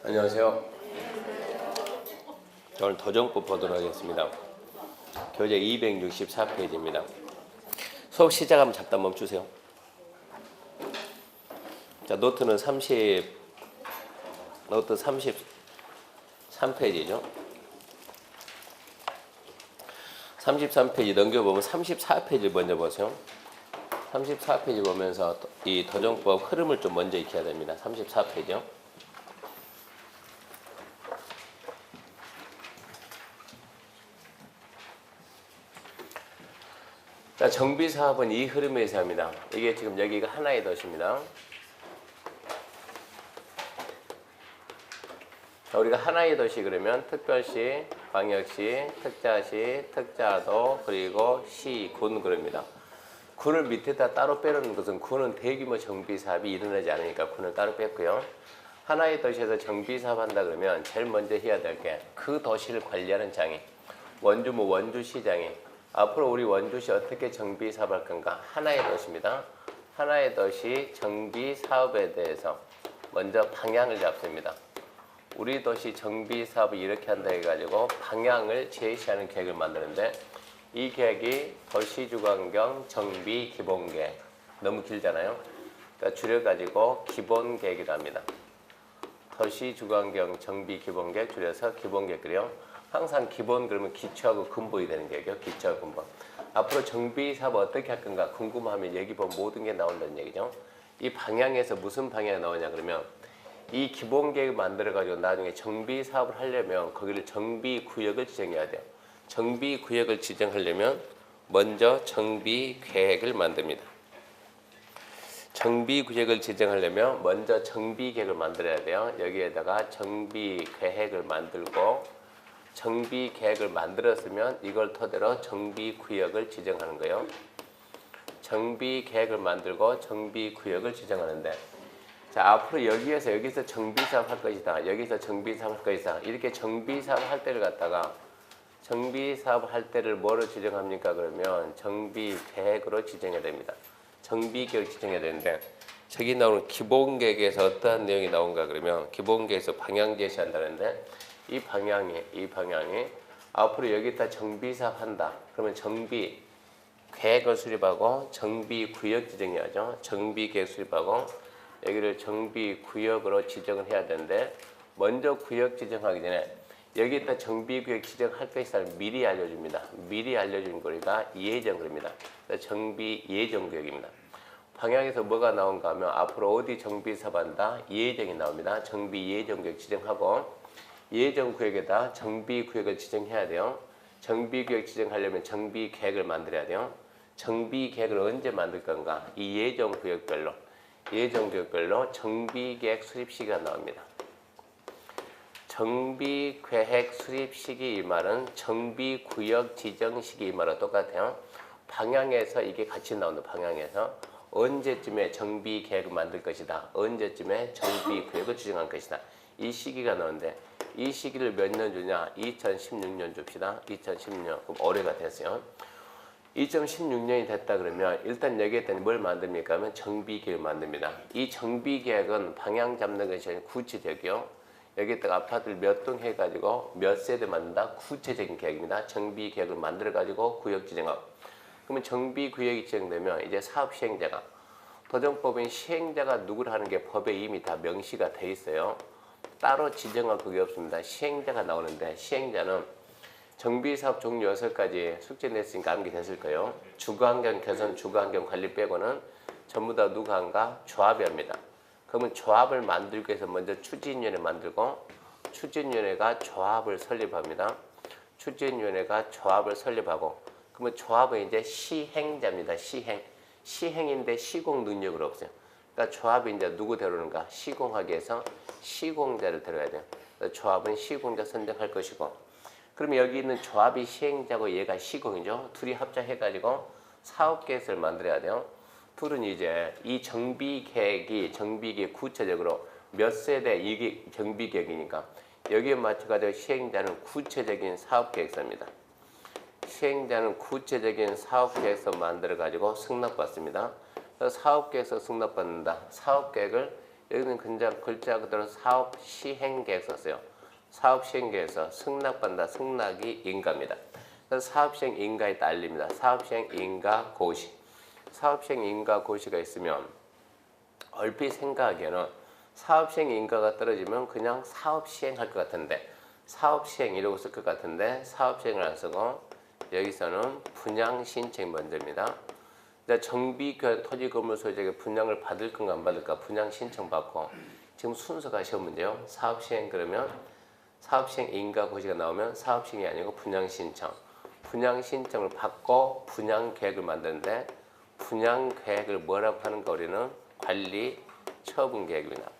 안녕하세요. 오늘 도전법 보도록 하겠습니다. 교재 264페이지입니다. 수업 시작하면 잠깐 멈추세요. 자, 노트 33페이지죠. 33페이지 넘겨보면 34페이지 먼저 보세요. 34페이지 보면서 이 도전법 흐름을 좀 먼저 익혀야 됩니다. 34페이지요. 자, 정비사업은 이 흐름에서 합니다. 이게 지금 여기가 하나의 도시입니다. 자, 우리가 하나의 도시 그러면 특별시, 광역시, 특자시, 특자도, 그리고 시, 군 그럽니다. 군을 밑에다 따로 빼놓는 것은 군은 대규모 정비사업이 일어나지 않으니까 군을 따로 뺐고요. 하나의 도시에서 정비사업 한다 그러면 제일 먼저 해야 될 게 그 도시를 관리하는 장이 원주무 원주시장이 앞으로 우리 원주시 어떻게 정비사업 할 건가? 하나의 도시입니다. 하나의 도시 정비사업에 대해서 먼저 방향을 잡습니다. 우리 도시 정비사업을 이렇게 한다 해가지고 방향을 제시하는 계획을 만드는데 이 계획이 도시주관경 정비기본계획 너무 길잖아요. 그러니까 줄여가지고 기본계획이라 합니다. 도시주관경 정비기본계획 줄여서 기본계획이요. 항상 기본 그러면 기초하고 근본이 되는 계획이요. 기초하고 근본. 앞으로 정비사업 어떻게 할 건가 궁금하면 여기 보면 모든 게 나온다는 얘기죠. 이 방향에서 무슨 방향이 나오냐 그러면 이 기본계획을 만들어가지고 나중에 정비사업을 하려면 거기를 정비구역을 지정해야 돼요. 정비구역을 지정하려면 먼저 정비계획을 만듭니다. 정비구역을 지정하려면 먼저 정비계획을 만들어야 돼요. 여기에다가 정비계획을 만들고 정비계획을 만들었으면 이걸 토대로 정비구역을 지정하는 거예요. 정비계획을 만들고 정비구역을 지정하는데 자, 앞으로 여기서 정비사업 할 것이다. 여기서 정비사업 할 것이다. 이렇게 정비사업 할 때를 갖다가 정비사업 할 때를 뭐로 지정합니까? 그러면 정비계획으로 지정해야 됩니다. 정비계획 지정해야 되는데 저기 나오는 기본계획에서 어떠한 내용이 나온가 그러면 기본계획에서 방향 제시한다는데 이 방향이 앞으로 여기다 정비사업 한다. 그러면 정비계획을 수립하고 정비구역 지정해야죠. 정비계획 수립하고 여기를 정비구역으로 지정을 해야 되는데 먼저 구역 지정하기 전에 여기에다 정비구역 지정할 것이다 미리 알려줍니다. 미리 알려준 거리가 예정구역입니다. 정비예정구역입니다. 방향에서 뭐가 나온가 하면 앞으로 어디 정비사업 한다? 예정이 나옵니다. 정비예정구역 지정하고 예정구역에다 정비구역을 지정해야 돼요. 정비구역 지정하려면 정비계획을 만들어야 돼요. 정비계획을 언제 만들 건가? 이 예정구역별로 정비계획 수립 시기가 나옵니다. 정비계획 수립 시기 이 말은 정비구역 지정 시기 이 말과 똑같아요. 방향에서 이게 같이 나오는 방향에서 언제쯤에 정비계획을 만들 것이다. 언제쯤에 정비구역을 지정할 것이다. 이 시기가 나오는데 이 시기를 몇 년 주냐? 2016년 줍시다. 2016년. 그럼 올해가 됐어요. 2016년이 됐다 그러면 일단 여기에 뭘 만듭니까? 하면 정비계획을 만듭니다. 이 정비계획은 방향 잡는 것이 아니라 구체적이요. 여기에다가 아파트를 몇 동 해가지고 몇 세대 만든다? 구체적인 계획입니다. 정비계획을 만들어가지고 구역 지정하고. 그러면 정비구역이 지정되면 이제 사업 시행자가 도정법인 시행자가 누구를 하는 게 법에 이미 다 명시가 돼 있어요. 따로 지정할 그게 없습니다. 시행자가 나오는데 시행자는 정비사업 종류 6가지 숙제 냈으니까 암기됐을 거예요. 주거환경 개선, 주거환경 관리 빼고는 전부 다 누가 한가? 조합이 합니다. 그러면 조합을 만들기 위해서 먼저 추진위원회 만들고 추진위원회가 조합을 설립합니다. 추진위원회가 조합을 설립하고 그러면 조합은 이제 시행자입니다. 시행인데 시공 능력은 없어요. 그러니까 조합이 이제 누구 데려오는가? 시공하기 위해서 시공자를 데려야 돼요. 조합은 시공자 선정할 것이고 그러면 여기 있는 조합이 시행자고 얘가 시공이죠. 둘이 합작해가지고 사업계획을 만들어야 돼요. 둘은 이제 이 정비계획 구체적으로 몇 세대 이게 정비계획이니까 여기에 맞춰가지고 시행자는 구체적인 사업계획서입니다. 시행자는 구체적인 사업계획서 만들어가지고 승낙받습니다. 사업계획서 승낙받는다. 사업계획을 여기는 그냥 글자 그대로 사업 시행 계획 썼어요. 사업 시행 계획에서 승낙받는다. 승낙이 인가입니다. 그래서 사업 시행 인가에 딸립니다. 사업 시행 인가 고시. 사업 시행 인가 고시가 있으면 얼핏 생각하기에는 사업 시행 인가가 떨어지면 그냥 사업 시행할 것 같은데 사업 시행 이러고 쓸 것 같은데 사업 시행을 안 쓰고 여기서는 분양 신청 먼저입니다. 정비 토지 건물 소유자에게 분양을 받을 건가 안 받을까 분양 신청 받고 지금 순서가 시험 문제요. 사업 시행 그러면 사업 시행 인가 고시가 나오면 사업 시행이 아니고 분양 신청. 분양 신청을 받고 분양 계획을 만드는데 분양 계획을 뭐라고 하는가 우리는 관리 처분 계획입니다.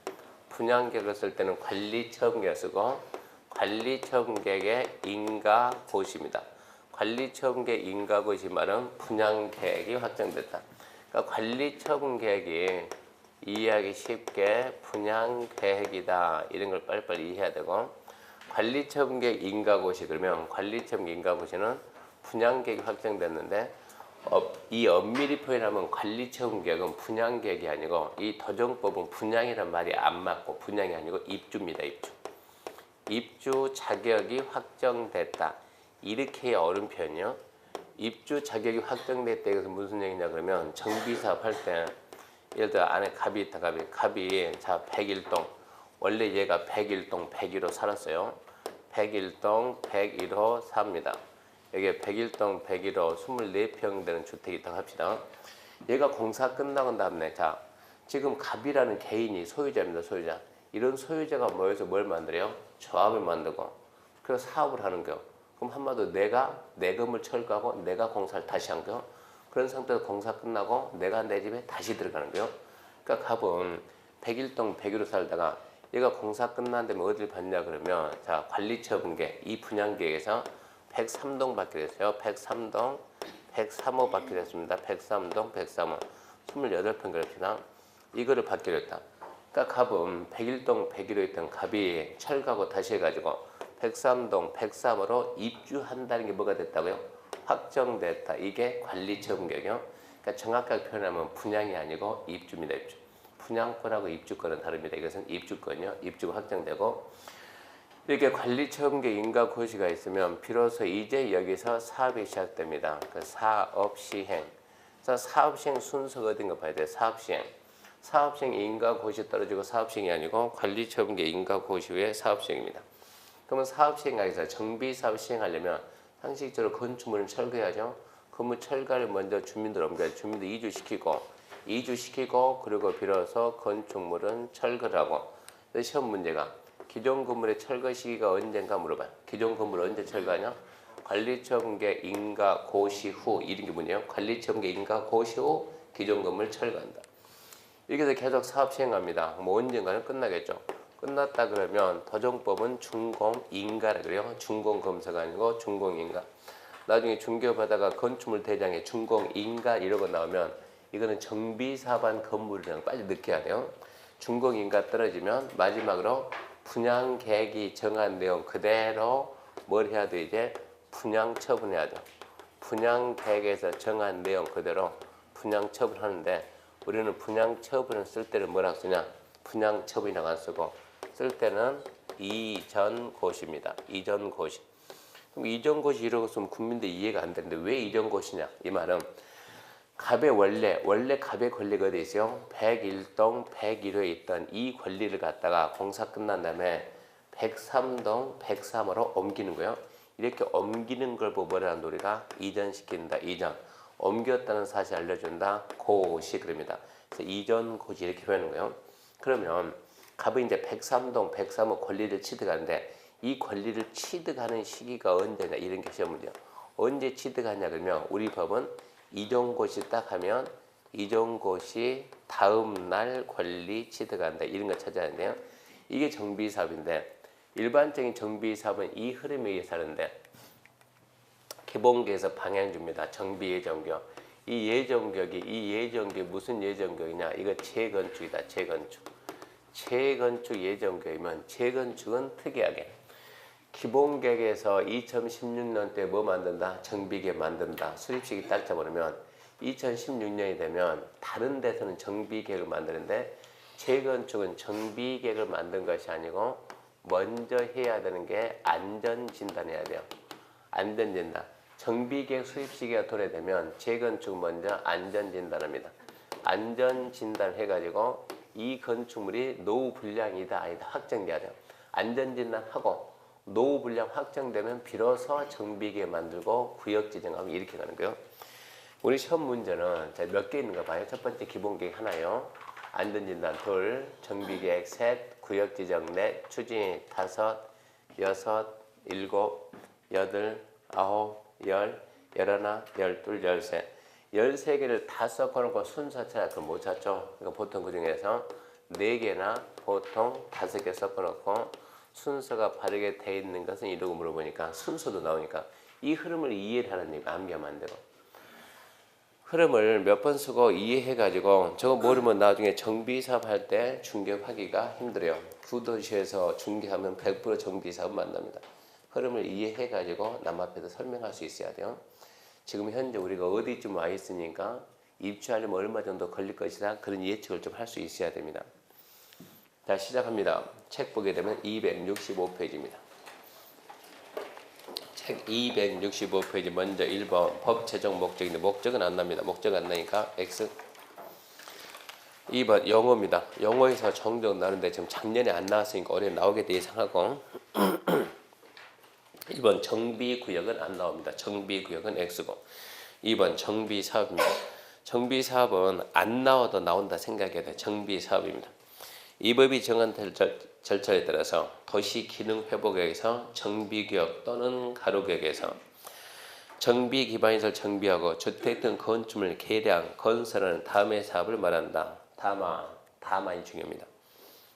분양 계획을 쓸 때는 관리 처분 계획을 쓰고 관리 처분 계획의 인가 고시입니다. 관리 처분 계획 인가 고시 말은 분양 계획이 확정됐다. 그러니까 관리 처분 계획이 이해하기 쉽게 분양 계획이다. 이런 걸 빨리빨리 이해해야 되고 관리 처분 계획 인가 고시 그러면 관리 처분 인가 고시는 분양 계획이 확정됐는데 이 엄밀히 표현하면 관리 처분 계획은 분양 계획이 아니고 이 도정법은 분양이란 말이 안 맞고 분양이 아니고 입주입니다. 입주. 입주 자격이 확정됐다. 이렇게 해야 옳은 표현이요. 입주 자격이 확정됐다. 이것은 무슨 얘기냐 그러면 정비사업 할 때 예를 들어 안에 갑이 있다. 갑이 자 101동 원래 얘가 101동 101호 살았어요. 101동 101호 삽니다. 여기에 101동 101호 24평 되는 주택이 있다고 합시다. 얘가 공사 끝나고 다음에 자 지금 갑이라는 개인이 소유자입니다. 소유자. 이런 소유자가 모여서 뭘 만들어요? 조합을 만들고 그래서 사업을 하는 거예요. 그럼 한마디로 내가 내 건물 철거하고 내가 공사를 다시 한 거예요. 그런 상태에서 공사 끝나고 내가 내 집에 다시 들어가는 거예요. 그러니까 갑은 101동 101호 살다가 얘가 공사 끝난 다음에 어디를 받냐 그러면 자 관리처분계 이 분양계획에서 103동 받게 됐어요. 103동 103호 받게 됐습니다. 103동 103호 28평 그럽시다. 이거를 받게 됐다. 그러니까 갑은 101동 101호에 있던 갑이 철거하고 다시 해가지고 103동 103호로 입주한다는 게 뭐가 됐다고요? 확정됐다. 이게 관리처분계획이요. 그러니까 정확하게 표현하면 분양이 아니고 입주입니다. 입주. 분양권하고 입주권은 다릅니다. 이것은 입주권이요. 입주가 확정되고 이렇게 관리처분계획 인가 고시가 있으면 비로소 이제 여기서 사업이 시작됩니다. 그 사업 시행. 그래서 사업 시행 순서가 어딘가 봐야 돼요. 사업 시행. 사업 시행 인가 고시 떨어지고 사업 시행이 아니고 관리처분계획 인가 고시 후에 사업 시행입니다. 그러면 사업 시행하기서 정비 사업 시행하려면 상식적으로 건축물은 철거해야죠. 건물 철거를 먼저 주민들 옮겨야 주민들 이주시키고 그리고 비로소 건축물은 철거를 하고 시험 문제가 기존 건물의 철거 시기가 언젠가 물어봐요. 기존 건물 언제 철거하냐? 관리처분계획 인가 고시 후 이런 게 뭐냐요? 관리처분계획 인가 고시 후 기존 건물 철거한다. 이렇게 해서 계속 사업 시행합니다. 뭐 언젠가는 끝나겠죠. 끝났다 그러면 도정법은 준공인가라 그래요. 준공검사가 아니고 준공인가. 나중에 중개업하다가 건축물 대장에 준공인가 이러고 나오면 이거는 정비사반 건물이랑 빨리 느껴야 돼요. 준공인가 떨어지면 마지막으로 분양계획이 정한 내용 그대로 뭘 해야 돼 이제 분양 처분해야 돼. 분양계획에서 정한 내용 그대로 분양 처분하는데 우리는 분양 처분을 쓸 때는 뭐라고 쓰냐? 분양 처분이라고 안 쓰고 쓸 때는 이전고시입니다. 이전고시. 그럼 이전고시 이러고 쓰면 국민들 이해가 안 되는데 왜 이전고시냐? 이 말은 갑의 원래 갑의 권리가 어디 있어요? 101동 101호에 있던 이 권리를 갖다가 공사 끝난 다음에 103동 103호로 옮기는 거예요. 이렇게 옮기는 걸 보고 뭐라는 우리가 이전시킨다. 이전. 옮겼다는 사실 알려준다. 고시 그럽니다. 그래서 이전 고시 이렇게 표현하는 거예요. 그러면 갑은 이제 103동 103호 권리를 취득하는데 이 권리를 취득하는 시기가 언제냐 이런 게 시험 문제예요. 언제 취득하냐 그러면 우리 법은 이전고시 딱 하면 이전고시 다음 날 권리 취득한다 이런 거 찾아야 하는데요. 이게 정비사업인데 일반적인 정비사업은 이 흐름에 의해서 하는데 기본계에서 방향 줍니다. 정비 예정격. 이 예정격이 무슨 예정격이냐? 이거 재건축이다. 재건축 예정격이면 재건축은 특이하게 기본계획에서 2016년 때 뭐 만든다? 정비계획 만든다. 수립식이 딱 잡아놓으면 2016년이 되면 다른 데서는 정비계획을 만드는데 재건축은 정비계획을 만든 것이 아니고 먼저 해야 되는 게 안전진단해야 돼요. 안전진단. 정비계획 수립 시기가 도래되면 재건축 먼저 안전진단합니다. 안전진단 해가지고 이 건축물이 노후 불량이다 아니다 확정돼야 돼요. 안전진단하고 노후 불량 확정되면 비로소 정비계획 만들고 구역 지정하면 이렇게 가는 거예요. 우리 시험 문제는 몇 개 있는가 봐요. 첫 번째 기본계획 하나요. 안전진단 둘, 정비계획 셋, 구역지정 넷, 추진 다섯, 여섯, 일곱, 여덟, 아홉, 열, 열하나, 열둘, 열셋. 13개를 다 섞어놓고 순서 찾아 그럼 못 찾죠. 그러니까 보통 그 중에서 4개나 보통 5개 섞어놓고 순서가 바르게 돼 있는 것은 이러고 물어보니까 순서도 나오니까 이 흐름을 이해를 하는 얘기가 암기하면 안 되고 흐름을 몇 번 쓰고 이해해가지고 저거 모르면 나중에 정비사업 할 때 중개하기가 힘들어요. 구도시에서 중개하면 100% 정비사업 만납니다. 흐름을 이해해가지고 남 앞에서 설명할 수 있어야 돼요. 지금 현재 우리가 어디쯤 와 있으니까 입주하려면 얼마 정도 걸릴 것이다. 그런 예측을 좀 할 수 있어야 됩니다. 자, 시작합니다. 책 보게 되면 265페이지입니다. 책 265페이지 먼저 1번 법 제정 목적인데 목적은 안 납니다. 목적 안 나니까 X. 2번 영어입니다. 영어에서 정적 나는데 지금 작년에 안 나왔으니까 올해 나오게 돼 예상하고 1번 정비구역은 안 나옵니다. 정비구역은 X고 2번 정비사업입니다. 정비사업은 안 나와도 나온다 생각해야 돼요. 정비사업입니다. 이 법이 정한 절차에 따라서 도시기능회복에서 정비구역 또는 가로구역에서 정비기반시설 정비하고 주택 등 건축물 개량, 건설하는 다음의 사업을 말한다. 다만이 중요합니다.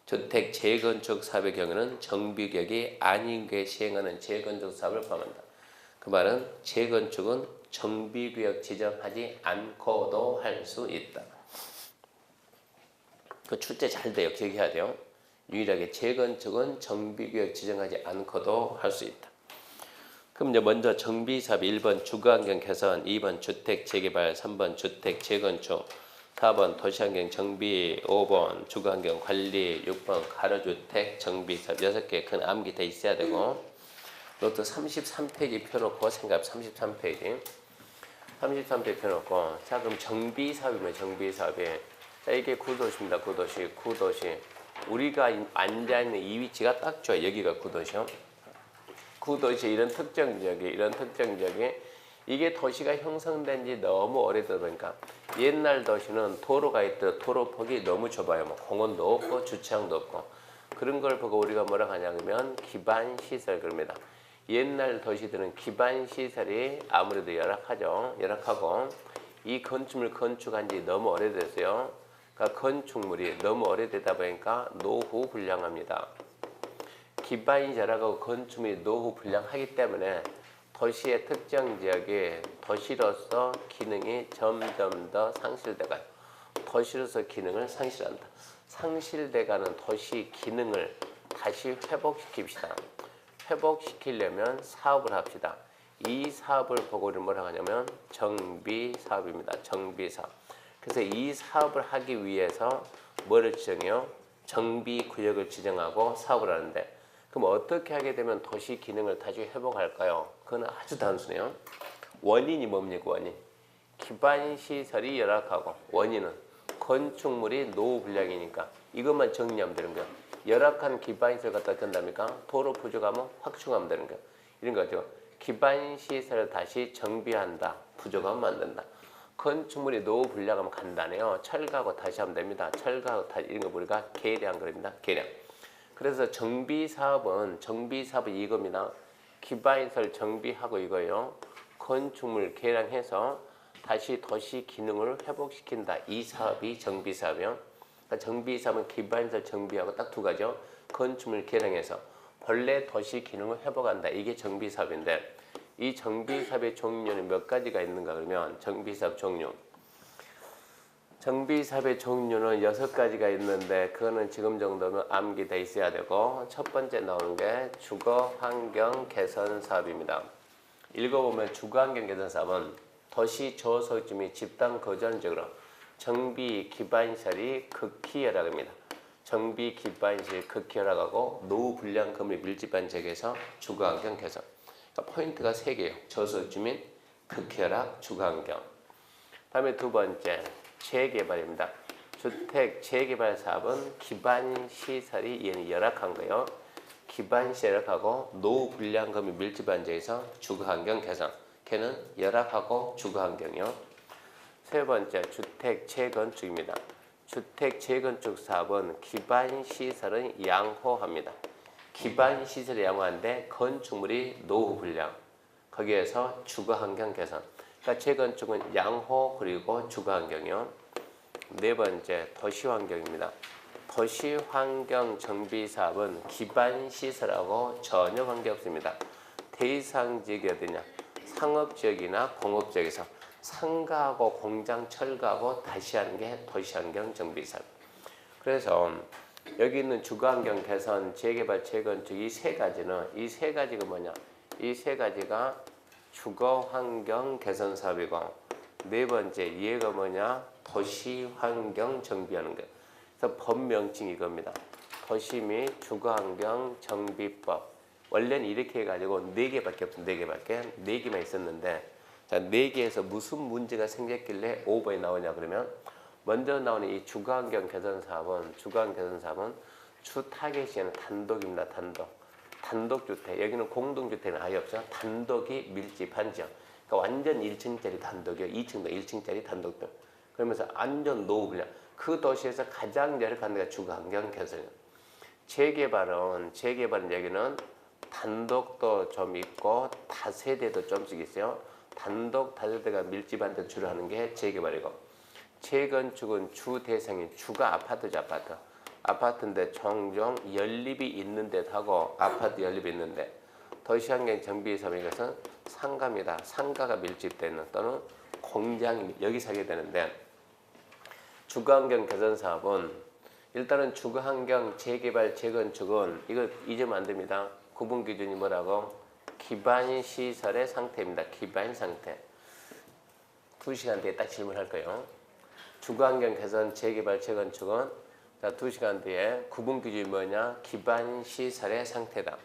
주택 재건축 사업의 경우는 정비구역이 아닌 게 시행하는 재건축 사업을 포함한다. 그 말은 재건축은 정비구역 지정하지 않고도 할 수 있다. 그 출제 잘 돼요. 기억해야 돼요. 유일하게 재건축은 정비구역 지정하지 않고도 할 수 있다. 그럼 이제 먼저 정비사업 1번 주거환경 개선, 2번 주택 재개발, 3번 주택 재건축, 4번 도시환경 정비, 5번 주거환경 관리, 6번 가로주택 정비사업 6개 큰 암기 돼 있어야 되고 노트 33페이지 펴놓고 생각 33페이지 펴놓고 자 그럼 정비사업이면 정비사업이 자 이게 구도시입니다. 구도시 우리가 앉아있는 이 위치가 딱 좋아요. 여기가 구도시요. 구도시 이런 특정 지역이 이게 도시가 형성된 지 너무 오래되다 보니까 옛날 도시는 도로가 있더 도로폭이 너무 좁아요. 뭐 공원도 없고 주차장도 없고 그런 걸 보고 우리가 뭐라고 하냐면 기반시설 그럽니다. 옛날 도시들은 기반시설이 아무래도 열악하고 이 건축물 건축한 지 너무 오래됐어요. 그러니까 건축물이 너무 오래되다 보니까 노후 불량합니다. 기반이 열악하고 건축물이 노후 불량하기 때문에 도시의 특정 지역이 도시로서 기능이 점점 더 상실돼가요. 도시로서 기능을 상실한다. 상실돼가는 도시 기능을 다시 회복시킵시다. 회복시키려면 사업을 합시다. 이 사업을 보고 우리는 뭐라고 하냐면 정비사업입니다. 정비사업. 그래서 이 사업을 하기 위해서 뭐를 지정해요? 정비구역을 지정하고 사업을 하는데 그럼 어떻게 하게 되면 도시 기능을 다시 회복할까요? 그건 아주 단순해요. 원인이 뭡니까? 원인. 기반시설이 열악하고 원인은 건축물이 노후 불량이니까 이것만 정리하면 되는 거예요. 열악한 기반시설 갖다 든답니까? 도로 부족하면 확충하면 되는 거예요. 이런 거죠. 기반시설을 다시 정비한다. 부족하면 만든다. 건축물이 노후 불량하면 간단해요. 철거하고 다시 하면 됩니다. 철거하고 다시 이런 거 우리가 계량 그럽니다. 계량. 그래서 정비사업은 이겁니다. 기반시설 정비하고 이거예요. 건축물 개량해서 다시 도시 기능을 회복시킨다. 이 사업이 정비사업이에요. 그러니까 정비사업은 기반시설 정비하고 딱 두 가지요. 건축물 개량해서 본래 도시 기능을 회복한다. 이게 정비사업인데 이 정비사업의 종류는 몇 가지가 있는가 그러면 정비사업 종류. 정비사업의 종류는 6가지가 있는데 그거는 지금 정도면 암기돼 있어야 되고 첫 번째 나오는 게 주거환경 개선 사업입니다. 읽어보면 주거환경 개선 사업은 도시 저소득 및 집단 거주하는 지역으로 정비 기반시설이 극히 열악합니다. 정비 기반시설 극히 열악하고 노후 불량 건물 밀집한 지역에서 주거환경 개선. 그러니까 포인트가 3개예요. 저소주민, 극히 열악, 주거환경. 다음에 두 번째 재개발입니다. 주택 재개발 사업은 기반 시설이 얘는 열악한 거예요. 기반 시설 열악하고 노후 불량 건물 밀집한 지역에서 주거환경 개선. 걔는 열악하고 주거환경이요. 세 번째 주택 재건축입니다. 주택 재건축 사업은 기반 시설은 양호합니다. 기반 시설이 양호한데 건축물이 노후 불량. 거기에서 주거환경 개선. 그러니까 재건축은 양호 그리고 주거환경이요. 네 번째 도시환경입니다. 도시환경 정비 사업은 기반 시설하고 전혀 관계없습니다. 대상 지역이 어디냐? 상업지역이나 공업지역에서 상가하고 공장 철거하고 다시 하는 게 도시환경 정비 사업. 그래서 여기 있는 주거환경 개선, 재개발, 재건축 이 세 가지가 뭐냐? 이 세 가지가 주거환경 개선 사업이고 네 번째 얘가 뭐냐? 도시환경 정비하는 거. 그래서 법명칭 이겁니다. 도시 및 주거환경 정비법. 원래는 이렇게 해가지고 4개밖에 없어. 4개만 있었는데 자, 4개에서 무슨 문제가 생겼길래 5번이 나오냐 그러면 먼저 나오는 이 주거환경 개선 사업은 주 타겟이 단독입니다. 단독주택. 여기는 공동주택은 아예 없죠. 단독이 밀집한 지역. 그러니까 완전 1층짜리 단독이요. 2층도 1층짜리 단독들. 그러면서 안전 노후 불량. 그 도시에서 가장 열악한 데가 주거환경 개선이에요. 재개발은 여기는 단독도 좀 있고 다세대도 좀씩 있어요. 단독 다세대가 밀집한 데 주로 하는 게 재개발이고 재건축은 주 대상인 주가 아파트죠. 아파트인데 종종 연립이 있는 데 하고 아파트 연립이 있는데 도시환경 정비 사업인 것은 상가입니다. 상가가 밀집되는 또는 공장이 여기 사게 되는데 주거환경 개선 사업은 일단은 주거환경 재개발 재건축은 이거 잊으면 안 됩니다. 구분 기준이 뭐라고? 기반 시설의 상태입니다. 기반 상태. 2시간 뒤에 딱 질문할 거예요. 주거환경 개선 재개발 재건축은 자 2시간 뒤에 구분 기준이 뭐냐? 기반 시설의 상태다.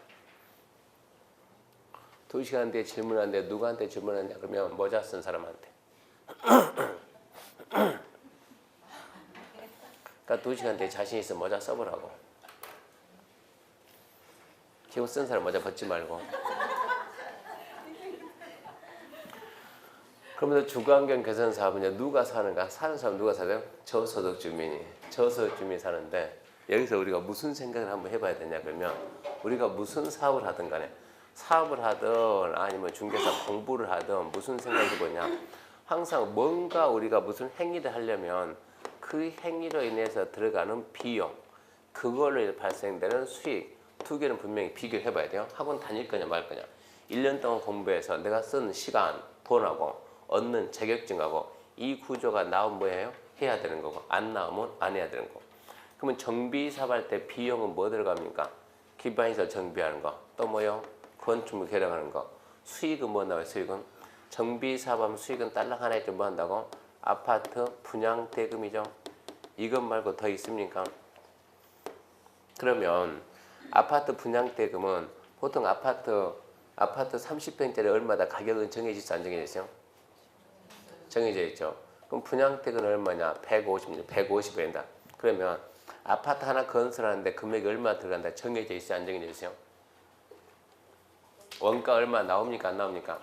2시간 뒤에 질문하는데 누구한테 질문하냐 그러면 모자 쓴 사람한테. 그러니까 2시간 뒤에 자신 있어 모자 써보라고. 지금 쓴 사람 모자 벗지 말고. 그러면서 주거환경 개선 사업은 누가 사는가? 사는 사람 누가 사요? 저소득 주민이. 저소득 주민이 사는데 여기서 우리가 무슨 생각을 한번 해봐야 되냐 그러면 우리가 무슨 사업을 하든 간에 사업을 하든 아니면 중개사 공부를 하든 무슨 생각이 뭐냐 항상 뭔가 우리가 무슨 행위를 하려면 그 행위로 인해서 들어가는 비용 그걸로 발생되는 수익 두 개는 분명히 비교를 해봐야 돼요. 학원 다닐 거냐 말 거냐 1년 동안 공부해서 내가 쓴 시간 돈하고 얻는 자격증하고 이 구조가 나오면 뭐예요? 해야 되는 거고 안 나오면 안 해야 되는 거고 그러면 정비 사업할 때 비용은 뭐 들어갑니까? 기반시설 정비하는 거 또 뭐요? 건축물 개량하는 거 수익은 뭐 나와요? 수익은 정비 사업하면 수익은 딸랑 하나에 좀 뭐 한다고? 아파트 분양 대금이죠. 이것 말고 더 있습니까? 그러면 아파트 분양 대금은 보통 아파트 30평짜리 얼마다 가격은 정해져 있어 안 정해져 있어요? 정해져 있죠. 그럼 분양택은 얼마냐? 150원이다. 그러면 아파트 하나 건설하는데 금액이 얼마 들어간다? 정해져 있어요? 안 정해져 있어요? 원가 얼마 나옵니까? 안 나옵니까?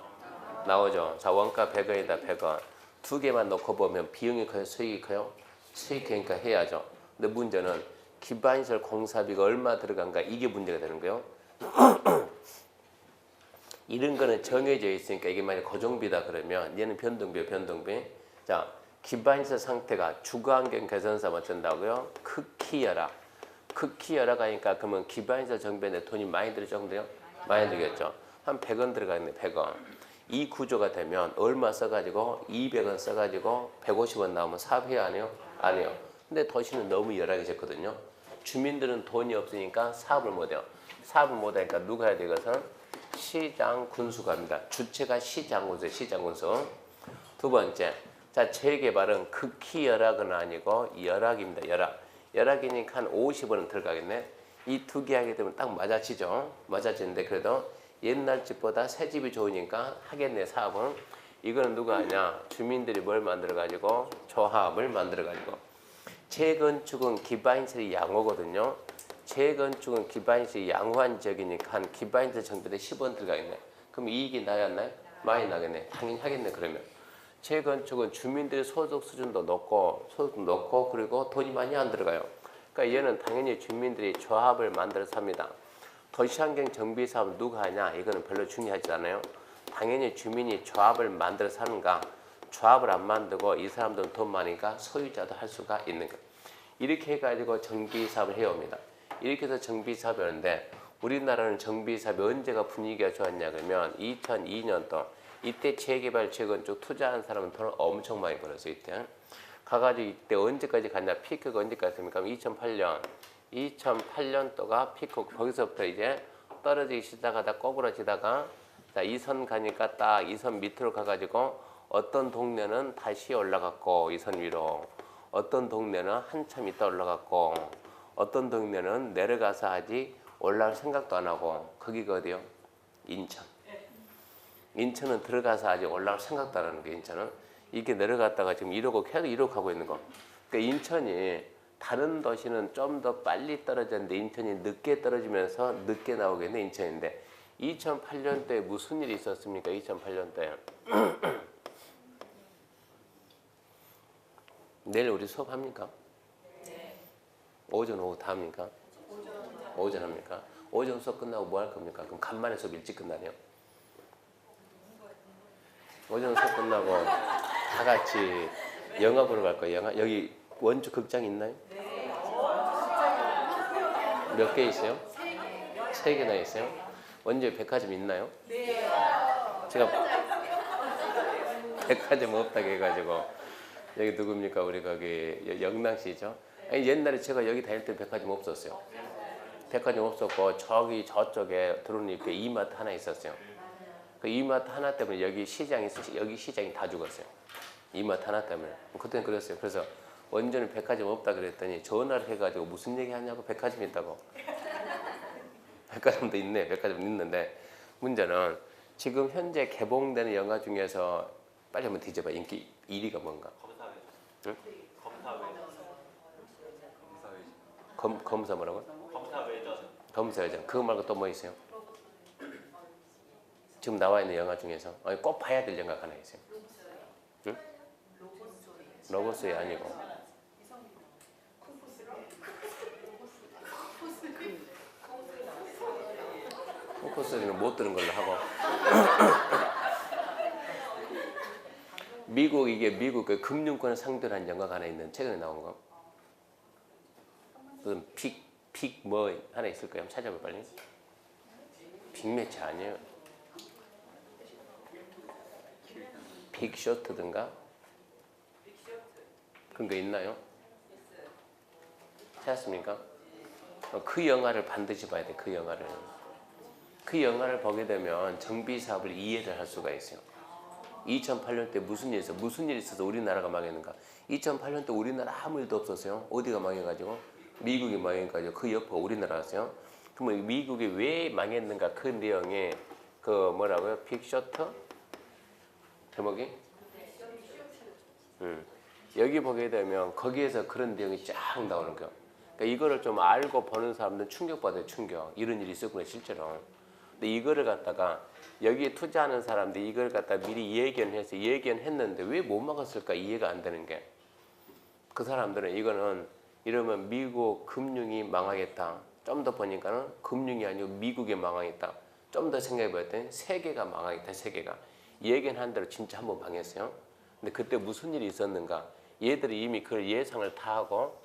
나오죠. 자, 원가 100원이다. 100원. 두 개만 놓고 보면 비용이 커요? 수익이 커요? 수익이니까 해야죠. 근데 문제는 기반시설 공사비가 얼마 들어간가? 이게 문제가 되는 거예요. 이런 거는 정해져 있으니까 이게 만약 고정비다 그러면 얘는 변동비. 자, 기반시설 상태가 주거환경 개선사업 어쩐다고요? 극히 열악 하니까 그러면 기반시설 정비에 돈이 많이 들을 정도요? 많이 들겠죠. 한 100원 들어가겠네. 100원. 이 구조가 되면 얼마 써가지고 200원 써가지고 150원 나오면 사업해야 안 해요? 안 해요. 근데 도시는 너무 열악해졌거든요. 주민들은 돈이 없으니까 사업을 못해요. 사업을 못하니까 누가 해야 되겠어요? 시장 군수가 합니다. 주체가 시장 군수. 두 번째, 자 재개발은 극히 열악은 아니고 열악입니다. 열학기니까 한 50원은 들어가겠네. 이 두 개 하게 되면 딱 맞아지죠. 맞아지는데 그래도 옛날 집보다 새 집이 좋으니까 하겠네 사업은. 이거는 누가 하냐? 주민들이 뭘 만들어가지고 조합을 만들어가지고. 재건축은 기반시설이 양호거든요. 재건축은 기반시설이 양호한 지역이니까 한 기반시설 정비대 10원 들어가겠네. 그럼 이익이 나야 안 나요? 많이 나겠네. 당연히 하겠네 그러면. 재건축은 주민들의 소득 수준도 높고 소득도 높고 그리고 돈이 많이 안 들어가요. 그러니까 얘는 당연히 주민들이 조합을 만들어서 합니다. 도시환경 정비 사업 누가 하냐? 이거는 별로 중요하지 않아요. 당연히 주민이 조합을 만들어서 하는가? 조합을 안 만들고 이 사람들은 돈 많으니까 소유자도 할 수가 있는 거예요. 이렇게 해가지고 정비 사업을 해옵니다. 이렇게 해서 정비 사업이 하는데 우리나라는 정비 사업이 언제가 분위기가 좋았냐 그러면 2002년도 이때 재개발 재건축 투자한 사람은 돈을 엄청 많이 벌었어요. 이때 가가지고 이때 언제까지 갔냐? 피크가 언제까지 갔습니까? 2008년도가 피크. 거기서부터 이제 떨어지기 시작하다 꼬부라지다가 자, 이 선 가니까 딱 이 선 밑으로 가가지고 어떤 동네는 다시 올라갔고 이 선 위로, 어떤 동네는 한참 있다 올라갔고, 어떤 동네는 내려가서 아직 올라갈 생각도 안 하고. 거기가 어디요? 인천. 인천은 들어가서 아직 올라갈 생각도 안 하는 게 인천은. 이렇게 내려갔다가 지금 이러고 계속 이러고 가고 있는 거. 그러니까 인천이 다른 도시는 좀 더 빨리 떨어졌는데 인천이 늦게 떨어지면서 늦게 나오겠네 인천인데 2008년도에 무슨 일이 있었습니까? 2008년도에. 내일 우리 수업합니까? 네. 오전 오후 다 합니까? 오전 합니까? 오전 수업 끝나고 뭐 할 겁니까? 그럼 간만에 수업 일찍 끝나네요. 오전 수업 끝나고 다 같이 영화 보러 갈 거예요. 영화? 여기 원주 극장 있나요? 네. 몇 개 있어요? 3개나 있어요? 원주에 백화점 있나요? 네. 제가 백화점 없다고 해가지고 여기 누굽니까? 우리 거기 영랑시죠? 아니, 옛날에 제가 여기 다닐 때 백화점 없었어요. 백화점 없었고 저기 저쪽에 들어오는 입구에 이마트 하나 있었어요. 그 이마트 하나 때문에 여기 시장이 다 죽었어요. 이마트 하나 때문에. 그때는 그랬어요. 그래서 원주는 백화점 없다 그랬더니 전화를 해가지고 무슨 얘기 하냐고. 백화점 있다고. 백화점도 있네. 백화점 있는데 문제는 지금 현재 개봉되는 영화 중에서 빨리 한번 뒤져봐. 인기 1위가 뭔가? 응? 검사 뭐라고? 검사회전. 그거 말고 또 뭐 있어요? 지금 나와 있는 영화 중에서 아니, 꼭 봐야 될 영화가 하나 있어요. 응? 로봇소리 아니고. 콩쿠스는 못 들은 걸로 하고. 미국 그 금융권을 상대로 한 영화가 하나 있는 최근에 나온 거. 무슨 픽 뭐 하나 있을 거예요. 한번 찾아봐 빨리. 빅매치 아니에요. 빅쇼트든가 그런 거 있나요? 찾았습니까? 그 영화를 반드시 봐야 돼. 그 영화를 보게 되면 정비 사업을 이해를 할 수가 있어요. 2008년 때 무슨 일이 있어서 우리나라가 망했는가? 2008년 때 우리나라 아무 일도 없었어요. 어디가 망해가지고? 미국이 망해가지고 그 옆에 우리나라였어요. 그러면 미국이 왜 망했는가? 그 내용이 그 뭐라고요? 빅쇼트? 제목이? 여기 보게 되면 거기에서 그런 내용이 쫙 나오는 거예요. 그러니까 이거를 좀 알고 보는 사람들은 충격받아요. 충격. 이런 일이 있었구나 실제로. 근데 이거를 갖다가 여기에 투자하는 사람들이 이걸 갖다 미리 예견했는데 왜 못 막았을까 이해가 안 되는 게, 그 사람들은 이거는 이러면 미국 금융이 망하겠다. 좀 더 보니까는 금융이 아니고 미국이 망하겠다. 좀 더 생각해 봤더니 세계가 망하겠다. 세계가. 예견한 대로 진짜 한번 망했어요. 근데 그때 무슨 일이 있었는가? 얘들이 이미 그 예상을 다 하고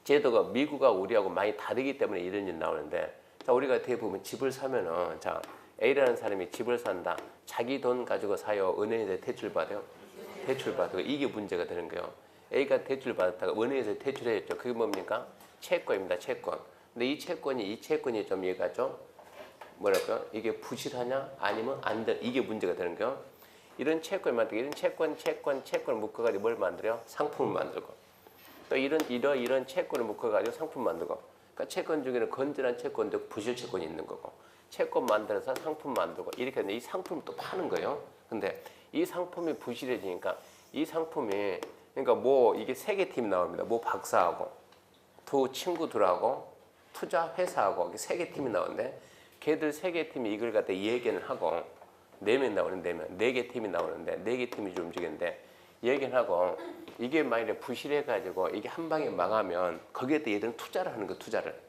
제도가 미국하고 우리하고 많이 다르기 때문에 이런 일이 나오는데, 자, 우리가 대부분 집을 사면은, 자, A라는 사람이 집을 산다. 자기 돈 가지고 사요? 은행에서 대출 받아요? 대출 받아요. 이게 문제가 되는 거예요. A가 대출 받았다가 은행에서 대출했죠. 그게 뭡니까? 채권입니다. 채권. 근데 이 채권이 좀 얘가 좀 뭐랄까? 이게 부실하냐? 아니면 안 돼. 이게 문제가 되는 거예요. 이런 채권을 만들고 이런 채권을 묶어가지고 뭘 만들어요? 상품을 만들고 또 이런 채권을 묶어가지고 상품 만들고 그러니까 채권 중에는 건전한 채권도 부실 채권이 있는 거고 채권 만들어서 상품 만들고 이렇게 이 상품을 또 파는 거예요. 근데 이 상품이 부실해지니까 이 상품이 그러니까 뭐 이게 세 개 팀 나옵니다. 뭐 박사하고 두 친구들하고 투자 회사하고 세 개 팀이 나오는데 걔들 세 개 팀이 이걸 갖다 얘기를 하고 4명 나오는데 4개 팀이 나오는데 4개 팀이 좀 움직이는데 얘기를 하고 이게 만약에 부실해가지고 이게 한 방에 망하면 거기에 또 얘들은 투자를 하는 거 투자를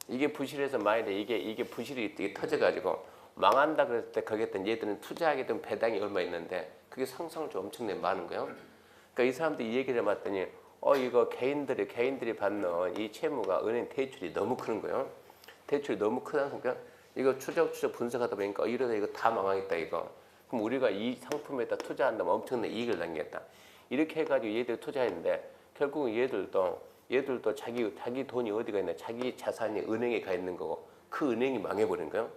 이게 부실해서 만약에 이게 부실이 이게 터져가지고 망한다 그랬을 때 거기에 또 얘들은 투자하게 된 배당이 얼마 있는데 그게 상상을 좀 엄청나게 많은 거예요. 그러니까 이 사람들이 이 얘기를 해봤더니 이거 개인들이 받는 이 채무가 은행 대출이 너무 크는 거예요. 대출이 너무 크다는 순간 이거 추적 분석하다 보니까 이러다 이거 다 망하겠다 이거. 그럼 우리가 이 상품에다 투자한다면 엄청난 이익을 남기겠다. 이렇게 해가지고 얘들 투자했는데 결국은 얘들도 자기 돈이 어디가 있나 자기 자산이 은행에 가 있는 거고 그 은행이 망해버린 거예요.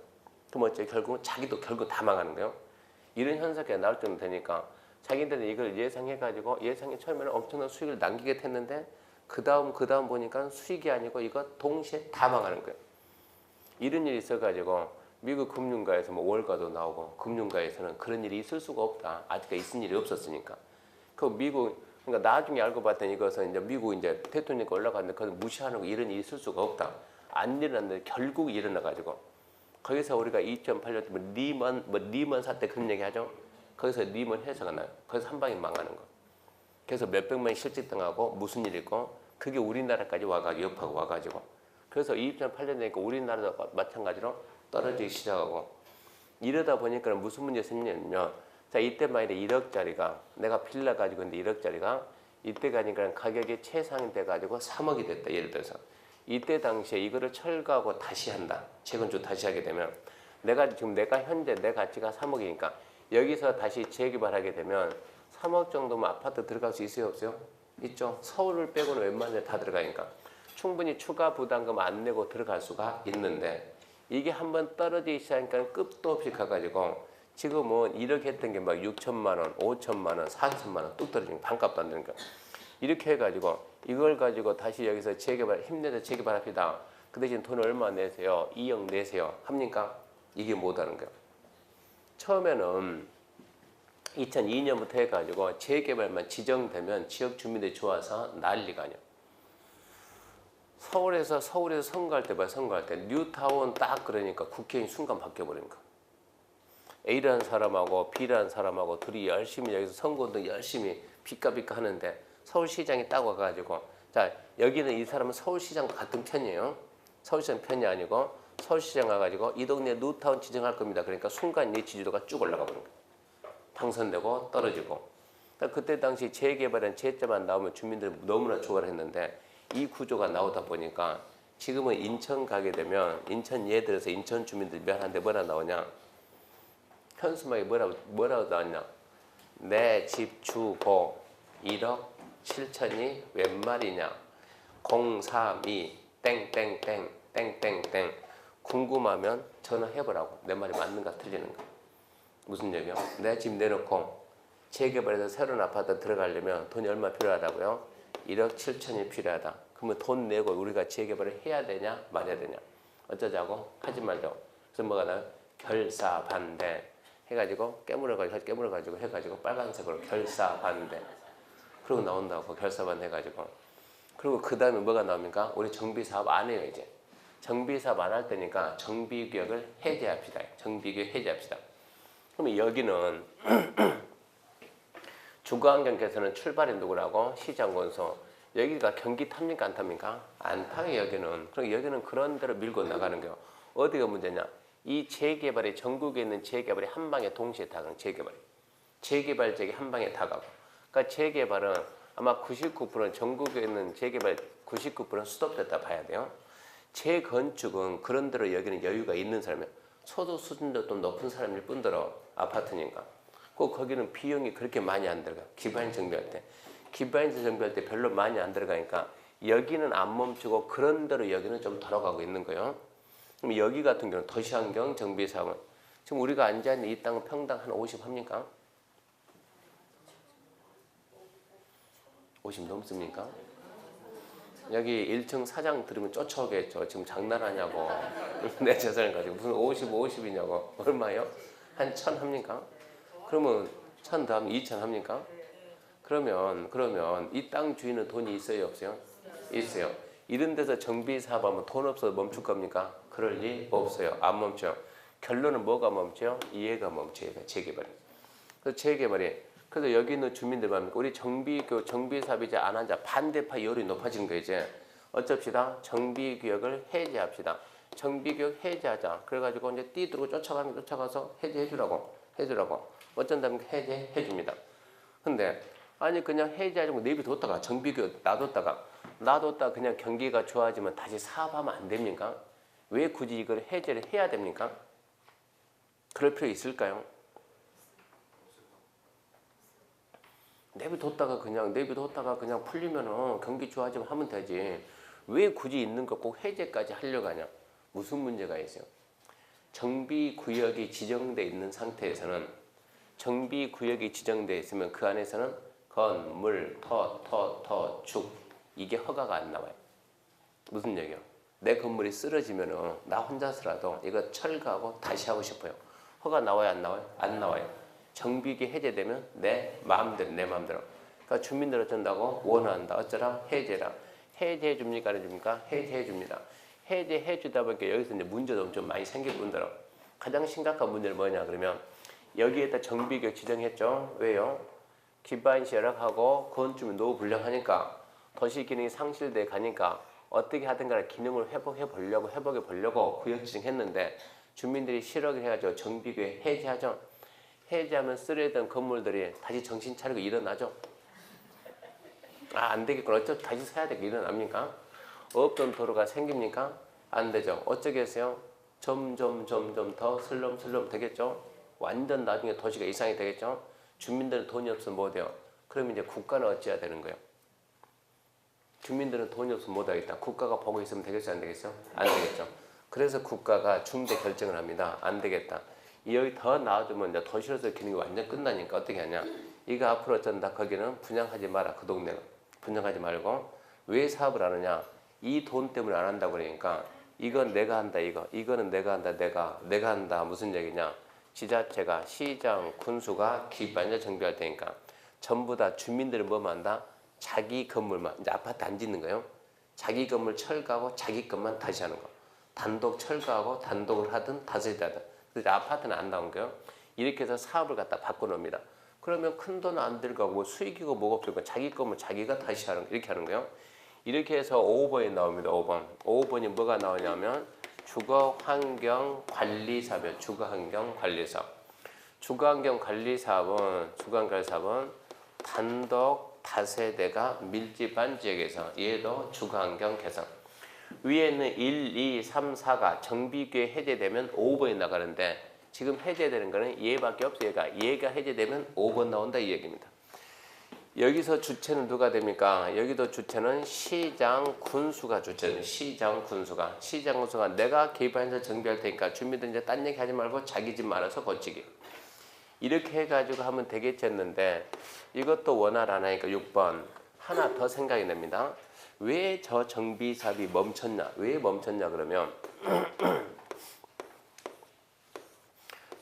그럼 어째 결국은 자기도 결국 다 망하는 거예요. 이런 현상이 나올 정도 되니까 자기들은 이걸 예상해가지고 예상에 처음에는 엄청난 수익을 남기게 했는데 그 다음 보니까 수익이 아니고 이거 동시에 다 망하는 거예요. 이런 일이 있어가지고 미국 금융가에서 뭐 월가도 나오고 금융가에서는 그런 일이 있을 수가 없다. 아직까지 있은 일이 없었으니까. 그러니까 나중에 알고 봤더니 이것은 이제 미국 이제 대통령이 올라갔는데 그걸 무시하는 거 이런 일이 있을 수가 없다. 안 일어났는데 결국 일어나가지고 거기서 우리가 2008년 때 리먼 사태 그런 얘기 하죠. 거기서 리먼 회사가 나요. 거기서 한 방에 망하는 거. 그래서 몇백만이 실직당하고 무슨 일이 있고 그게 우리나라까지 와가지고 옆하고 와가지고 그래서 2008년 되니까 우리나라도 마찬가지로 떨어지기 시작하고 이러다 보니까 무슨 문제가 생기냐면 자 이때 만약에 1억짜리가 내가 빌라 가지고 있는데 1억짜리가 이때 가니까 가격이 최상이 돼가지고 3억이 됐다 예를 들어서 이때 당시에 이거를 철거하고 다시 한다 재건축 다시 하게 되면 내가 현재 내 가치가 3억이니까 여기서 다시 재개발하게 되면 3억 정도면 아파트 들어갈 수 있어요 없어요? 있죠. 서울을 빼고는 웬만한 데 다 들어가니까 충분히 추가 부담금 안 내고 들어갈 수가 있는데 이게 한번 떨어지기 시작하니까 끝도 없이 가가지고 지금은 1억 했던 게 막 6천만 원, 5천만 원, 4천만 원 뚝 떨어지는 반값도 안 되는 거야. 이렇게 해가지고 이걸 가지고 다시 여기서 힘내서 재개발합시다. 그 대신 돈 얼마 내세요? 2억 내세요. 합니까? 이게 못하는 거야. 처음에는 2002년부터 해가지고 재개발만 지정되면 지역 주민들이 좋아서 난리가 아니야. 서울에서 선거할 때 봐요. 선거할 때 뉴타운 딱 그러니까 국회의원이 순간 바뀌어버리는 거야. A라는 사람하고 B라는 사람하고 둘이 열심히 여기서 선거운동 열심히 비까비까 하는데 서울시장이 딱 와가지고 자 여기는 이 사람은 서울시장과 같은 편이에요. 서울시장 편이 아니고 서울시장 와가지고 이 동네 뉴타운 지정할 겁니다. 그러니까 순간 이 지지도가 쭉 올라가 버린 거야. 당선되고 떨어지고 그러니까 그때 당시 재개발은 재자만 나오면 주민들이 너무나 좋아를 했는데 이 구조가 나오다 보니까 지금은 인천 가게 되면 인천 예를 들어서 인천 주민들 몇한테 뭐라 나오냐 현수막에 뭐라고 나왔냐 내 집 주고 1억 7천이 웬 말이냐 032 땡땡땡 땡땡땡 궁금하면 전화해보라고 내 말이 맞는가 틀리는가 무슨 얘기요? 내 집 내놓고 재개발해서 새로운 아파트 들어가려면 돈이 얼마 필요하다고요? 1억 7천이 필요하다. 그러면 돈 내고 우리가 재개발을 해야 되냐 말아야 되냐 어쩌자고 하지 말자고. 그래서 뭐가 나요? 결사반대 해가지고 깨물어가지고 해가지고 빨간색으로 결사반대 그러고 나온다고 결사반대 해가지고 그리고 그 다음에 뭐가 나옵니까? 우리 정비사업 안 해요 이제. 정비사업 안 할 때니까 정비구역을 해제합시다. 정비구역 해제합시다. 그러면 여기는 주거환경께서는 출발이 누구라고? 시장건설. 여기가 경기 탑니까 안 탑니까? 안 타요 여기는. 그럼 여기는 그런 대로 밀고 나가는 거예요. 어디가 문제냐? 이 재개발이 전국에 있는 재개발이 한 방에 동시에 다 가는 재개발 지역이 한 방에 다 가고. 그러니까 재개발은 아마 99%는 전국에 있는 재개발 99%는 수도됐다 봐야 돼요. 재건축은 그런 대로 여기는 여유가 있는 사람이에요. 소득 수준도 좀 높은 사람일 뿐더러 아파트니까. 꼭 거기는 비용이 그렇게 많이 안 들어가. 기반시 정비할 때 별로 많이 안 들어가니까 여기는 안 멈추고 그런 대로 여기는 좀 돌아가고 있는 거예요. 그럼 여기 같은 경우는 도시환경 정비사업은 지금 우리가 앉아있는 이 땅은 평당 한 50 합니까? 50 넘습니까? 여기 1층 사장 들으면 쫓아오겠죠. 지금 장난하냐고. 내 재산을 가지고 무슨 50이냐고. 얼마요? 한 1000 합니까? 그러면 1000 다음 2000 합니까? 그러면 이 땅 주인은 돈이 있어요, 없어요? 있어요. 이런 데서 정비 사업하면 돈 없어서 멈출 겁니까? 그럴 리 없어요. 안 멈춰요. 결론은 뭐가 멈춰요? 이해가 멈춰요. 재개발이. 그래서 재개발이. 그래서 여기 있는 주민들 말입니까? 우리 정비 사업이 이제 안 하자. 반대파 열이 높아진 거 이제. 어쩝시다. 정비 구역을 해제합시다. 정비 구역 해제하자. 그래가지고 이제 뛰들고 쫓아가서 해제해주라고. 어쩐다면 해제해줍니다. 근데 아니 그냥 해제하자고 내비뒀다가 정비구역 놔뒀다가 그냥 경기가 좋아지면 다시 사업하면 안 됩니까? 왜 굳이 이걸 해제를 해야 됩니까? 그럴 필요 있을까요? 내비뒀다가 그냥 풀리면은 경기 좋아지면 하면 되지. 왜 굳이 있는 거 꼭 해제까지 하려고 하냐? 무슨 문제가 있어요? 정비구역이 지정돼 있는 상태에서는 정비구역이 지정돼 있으면 그 안에서는 건물, 축 이게 허가가 안 나와요. 무슨 얘기요? 내 건물이 쓰러지면은 나 혼자서라도 이거 철거하고 다시 하고 싶어요. 허가 나와요, 안 나와요? 안 나와요. 정비기 해제되면 내 마음대로. 그러니까 주민들 어쩐다고? 원한다. 어쩌라? 해제라. 해제해 줍니까? 안 해줍니까? 해제해 줍니다. 해제해 주다 보니까 여기서 이제 문제도 좀 많이 생길 뿐더러 가장 심각한 문제는 뭐냐 그러면 여기에다 정비구역 지정했죠. 왜요? 기반 시설하고 건축물 노후 불량하니까 도시 기능이 상실돼 가니까 어떻게 하든 간에 기능을 회복해 보려고 구역 지정했는데 주민들이 실억을 해가지고 정비구역 해제하죠. 해제하면 쓰레던 건물들이 다시 정신 차리고 일어나죠. 안 되겠구나. 어쩌 다시 서야 되게 일어납니까? 없던 도로가 생깁니까? 안 되죠. 어쩌겠어요? 점점 더 슬럼슬럼 되겠죠. 완전 나중에 도시가 이상이 되겠죠. 주민들은 돈이 없으면 뭐 돼요? 그럼 이제 국가는 어찌해야 되는 거예요? 주민들은 돈이 없으면 못 하겠다. 국가가 보고 있으면 되겠어, 안 되겠어? 안 되겠죠. 그래서 국가가 중대 결정을 합니다. 안 되겠다. 여기 더 나와주면 이제 도시로서 기능이 완전 끝나니까 어떻게 하냐? 이거 앞으로 어쩐다. 거기는 분양하지 마라. 그 동네는 분양하지 말고 왜 사업을 하느냐? 이 돈 때문에 안 한다고 그러니까 이건 내가 한다. 이거는 내가 한다. 내가 한다. 무슨 얘기냐? 지자체가 시장 군수가 기반자 정비할 테니까 전부 다 주민들은 뭐만 한다? 자기 건물만 이제 아파트 안 짓는 거예요. 자기 건물 철거하고 자기 것만 다시 하는 거. 단독 철거하고 단독을 하든 다시 하든. 그래서 아파트는 안 나온 거예요. 이렇게 해서 사업을 갖다 바꿔놓습니다. 그러면 큰 돈 안 들어가고 뭐 수익이고 뭐가 없으니까 자기 건물 자기가 다시 하는 거 이렇게 하는 거예요. 이렇게 해서 5번이 나옵니다. 5번이 뭐가 나오냐면 주거환경관리사업이에요. 주거환경관리사업은 단독 다세대가 밀집한 지역에서 얘도 주거환경 개선. 위에는 1, 2, 3, 4가 정비구역 해제되면 5번이 나가는데 지금 해제되는 거는 얘밖에 없어요. 얘가 해제되면 5번 나온다 이 얘기입니다. 여기서 주체는 누가 됩니까? 여기도 주체는 시장 군수가 주체는 시장 군수가 내가 개발해서 정비할 테니까 주민들 이제 딴 얘기 하지 말고 자기 집 말아서 고치기. 이렇게 해가지고 하면 되겠지 했는데 이것도 원활 안 하니까 6번 하나 더 생각이 납니다. 왜 저 정비 사업이 멈췄냐? 왜 멈췄냐 그러면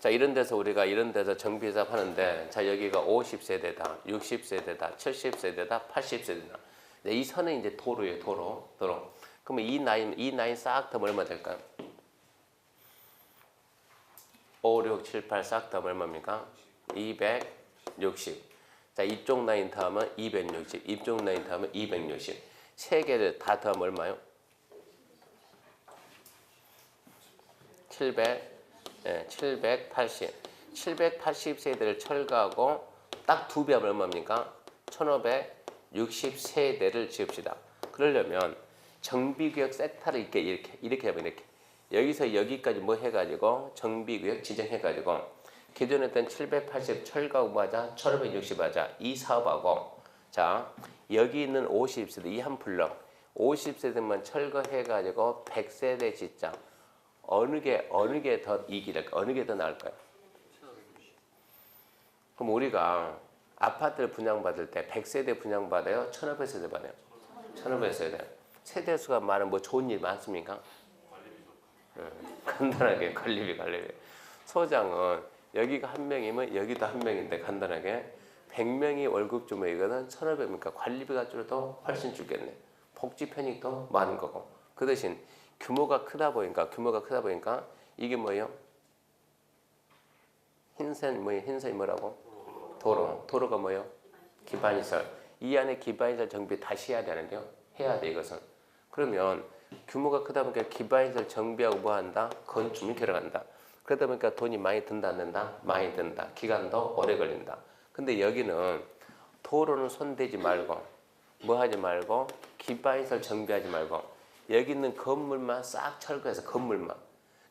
자 이런 데서 정비 사업 하는데 자 여기가 50세대다, 60세대다, 70세대다, 80세대다. 이 선은 이제 도로예요, 도로. 그러면 이 라인 싹 더면 얼마 될까요? 5, 6, 7, 8 싹 더면 얼마입니까? 260. 자 이쪽 라인 더하면 260. 이쪽 라인 더하면 260. 세 개를 다 더하면 얼마요? 780. 780세대를 철거하고 딱 2배 하면 얼마입니까? 1560세대를 지읍시다. 그러려면 정비구역 세타를 이렇게 하면 이렇게. 여기서 여기까지 뭐 해가지고 정비구역 지정해가지고 기존에 했던 780 철거하고 하자 1560 하자 이 사업하고 자 여기 있는 50세대 이 한 블럭 50세대만 철거해가지고 100세대 짓자. 어느 게 더 이길까? 어느 게 더 나을까요? 그럼 우리가 아파트를 분양받을 때 100세대 분양받아요? 1500세대 받아요? 1500세대. 세대수가 많은 뭐 좋은 일 많습니까? 간단하게 관리비. 소장은 여기가 한 명이면 여기도 한 명인데 간단하게 100명이 월급 주모이거든 1500이니까 관리비가 줄어도 훨씬 줄겠네. 복지 편익도 많은 거고. 그 대신 규모가 크다 보니까 이게 뭐예요? 흰선이 뭐라고? 도로가 뭐예요? 기반시설. 이 안에 기반시설 정비 다시 해야 되는데요. 해야 돼 이것은. 그러면 규모가 크다 보니까 기반시설 정비하고 뭐 한다? 건축이 들어간다. 그러다 보니까 돈이 많이 든다 안 든다? 많이 든다. 기간도 오래 걸린다. 근데 여기는 도로는 손대지 말고 뭐 하지 말고 기반시설 정비하지 말고 여기 있는 건물만 싹 철거해서 건물만.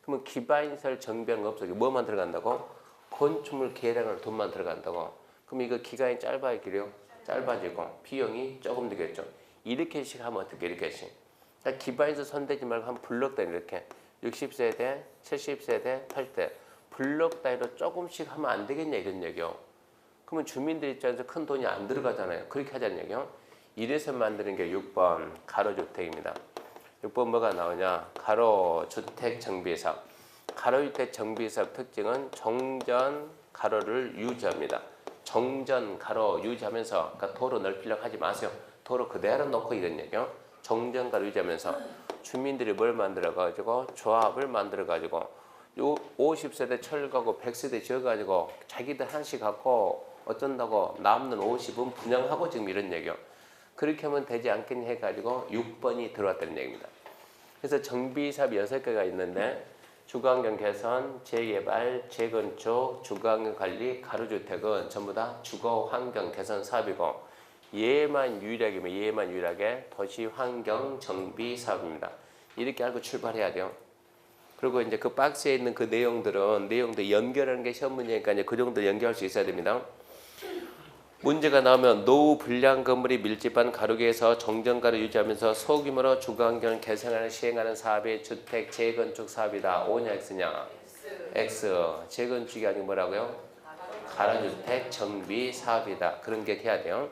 그러면 기반시설 정비하는 거 없어. 뭐만 들어간다고? 건축물 계량할 돈만 들어간다고. 그럼 이거 기간이 짧아지고 비용이 조금 들겠죠. 이렇게씩 하면 어떻게 이렇게씩. 그러니까 기반시설 손대지 말고 한 블럭 단위 이렇게 60세대, 70세대, 80대 블럭 단위로 조금씩 하면 안 되겠냐 이런 얘기요. 그러면 주민들 입장에서 큰 돈이 안 들어가잖아요. 그렇게 하자는 얘기요. 이래서 만드는 게 6번 가로주택입니다. 6번 뭐가 나오냐? 가로주택 정비사업. 가로주택 정비사업 특징은 정전 가로를 유지합니다. 정전 가로 유지하면서 그러니까 도로 넓히려고 하지 마세요. 도로 그대로 놓고 이런 얘기요. 정전 가로 유지하면서 주민들이 뭘 만들어가지고 조합을 만들어가지고 요 50세대 철거하고 100세대 지어가지고 자기들 하나씩 갖고 어쩐다고 남는 50은 분양하고 지금 이런 얘기요. 그렇게 하면 되지 않겠니 해가지고 6번이 들어왔다는 얘기입니다. 그래서 정비사업 6개가 있는데 주거환경 개선, 재개발, 재건축, 주거환경 관리, 가로주택은 전부 다 주거환경 개선 사업이고 얘만 유일하게 도시환경 정비 사업입니다. 이렇게 알고 출발해야 돼요. 그리고 이제 그 박스에 있는 그 내용들 연결하는 게 시험 문제니까 이제 그 정도 연결할 수 있어야 됩니다. 문제가 나오면 노후 불량 건물이 밀집한 가로계에서 정전가를 유지하면서 소규모로 주거환경을 개선하는 시행하는 사업이 주택 재건축 사업이다. O냐 X냐? X. 재건축이 아니고 뭐라고요? 가로주택 정비 사업이다. 그런 게 해야 돼요.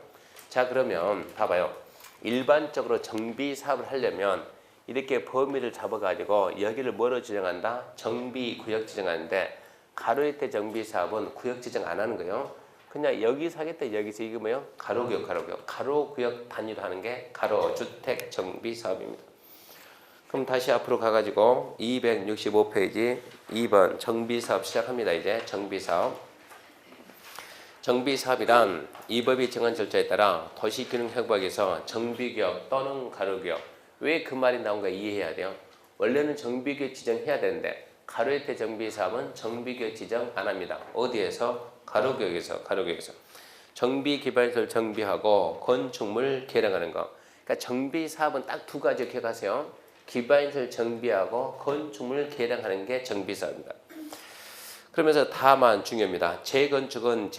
자 그러면 봐봐요. 일반적으로 정비 사업을 하려면 이렇게 범위를 잡아가지고 여기를 뭐로 지정한다? 정비구역 지정하는데 가로주택 정비 사업은 구역 지정 안 하는 거예요. 그냥 여기서 하겠다 여기서 이게 뭐예요? 가로구역 단위로 하는 게 가로주택 정비 사업입니다. 그럼 다시 앞으로 가가지고 265페이지 2번 정비사업 시작합니다. 이제 정비사업. 정비사업이란 이 법이 정한 절차에 따라 도시균형 회복에서 정비구역 또는 가로구역 왜 그 말이 나온가 이해해야 돼요. 원래는 정비구역 지정해야 되는데 가로주택 정비사업은 정비구역 지정 안 합니다. 어디에서? 가로구역에서. 정비기반시설 정비하고 건축물 개량하는 거. 그러니까 정비사업은 딱 두 가지 기억하세요. 기반시설 정비하고 건축물 개량하는 게 정비사업입니다. 그러면서 다만 중요합니다. 재건축은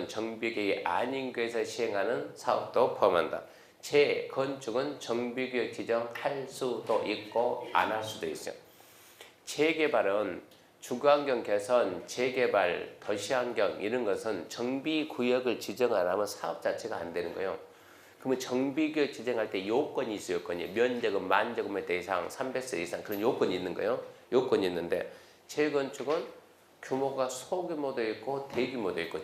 정비구역이 아닌 곳에서 시행하는 사업도 포함한다. 재건축은 정비구역 지정할 수도 있고 안 할 수도 있어요. 재개발은 주거환경 개선, 재개발, 도시환경 이런 것은 정비구역을 지정 안 하면 사업 자체가 안 되는 거예요. 그러면 정비구역 지정할 때 요건이 있어요. 면적은 10,000제곱미터 이상, 300세 이상 그런 요건이 있는 거예요. 요건이 있는데 재건축은 규모가 소규모도 있고 대규모도 있고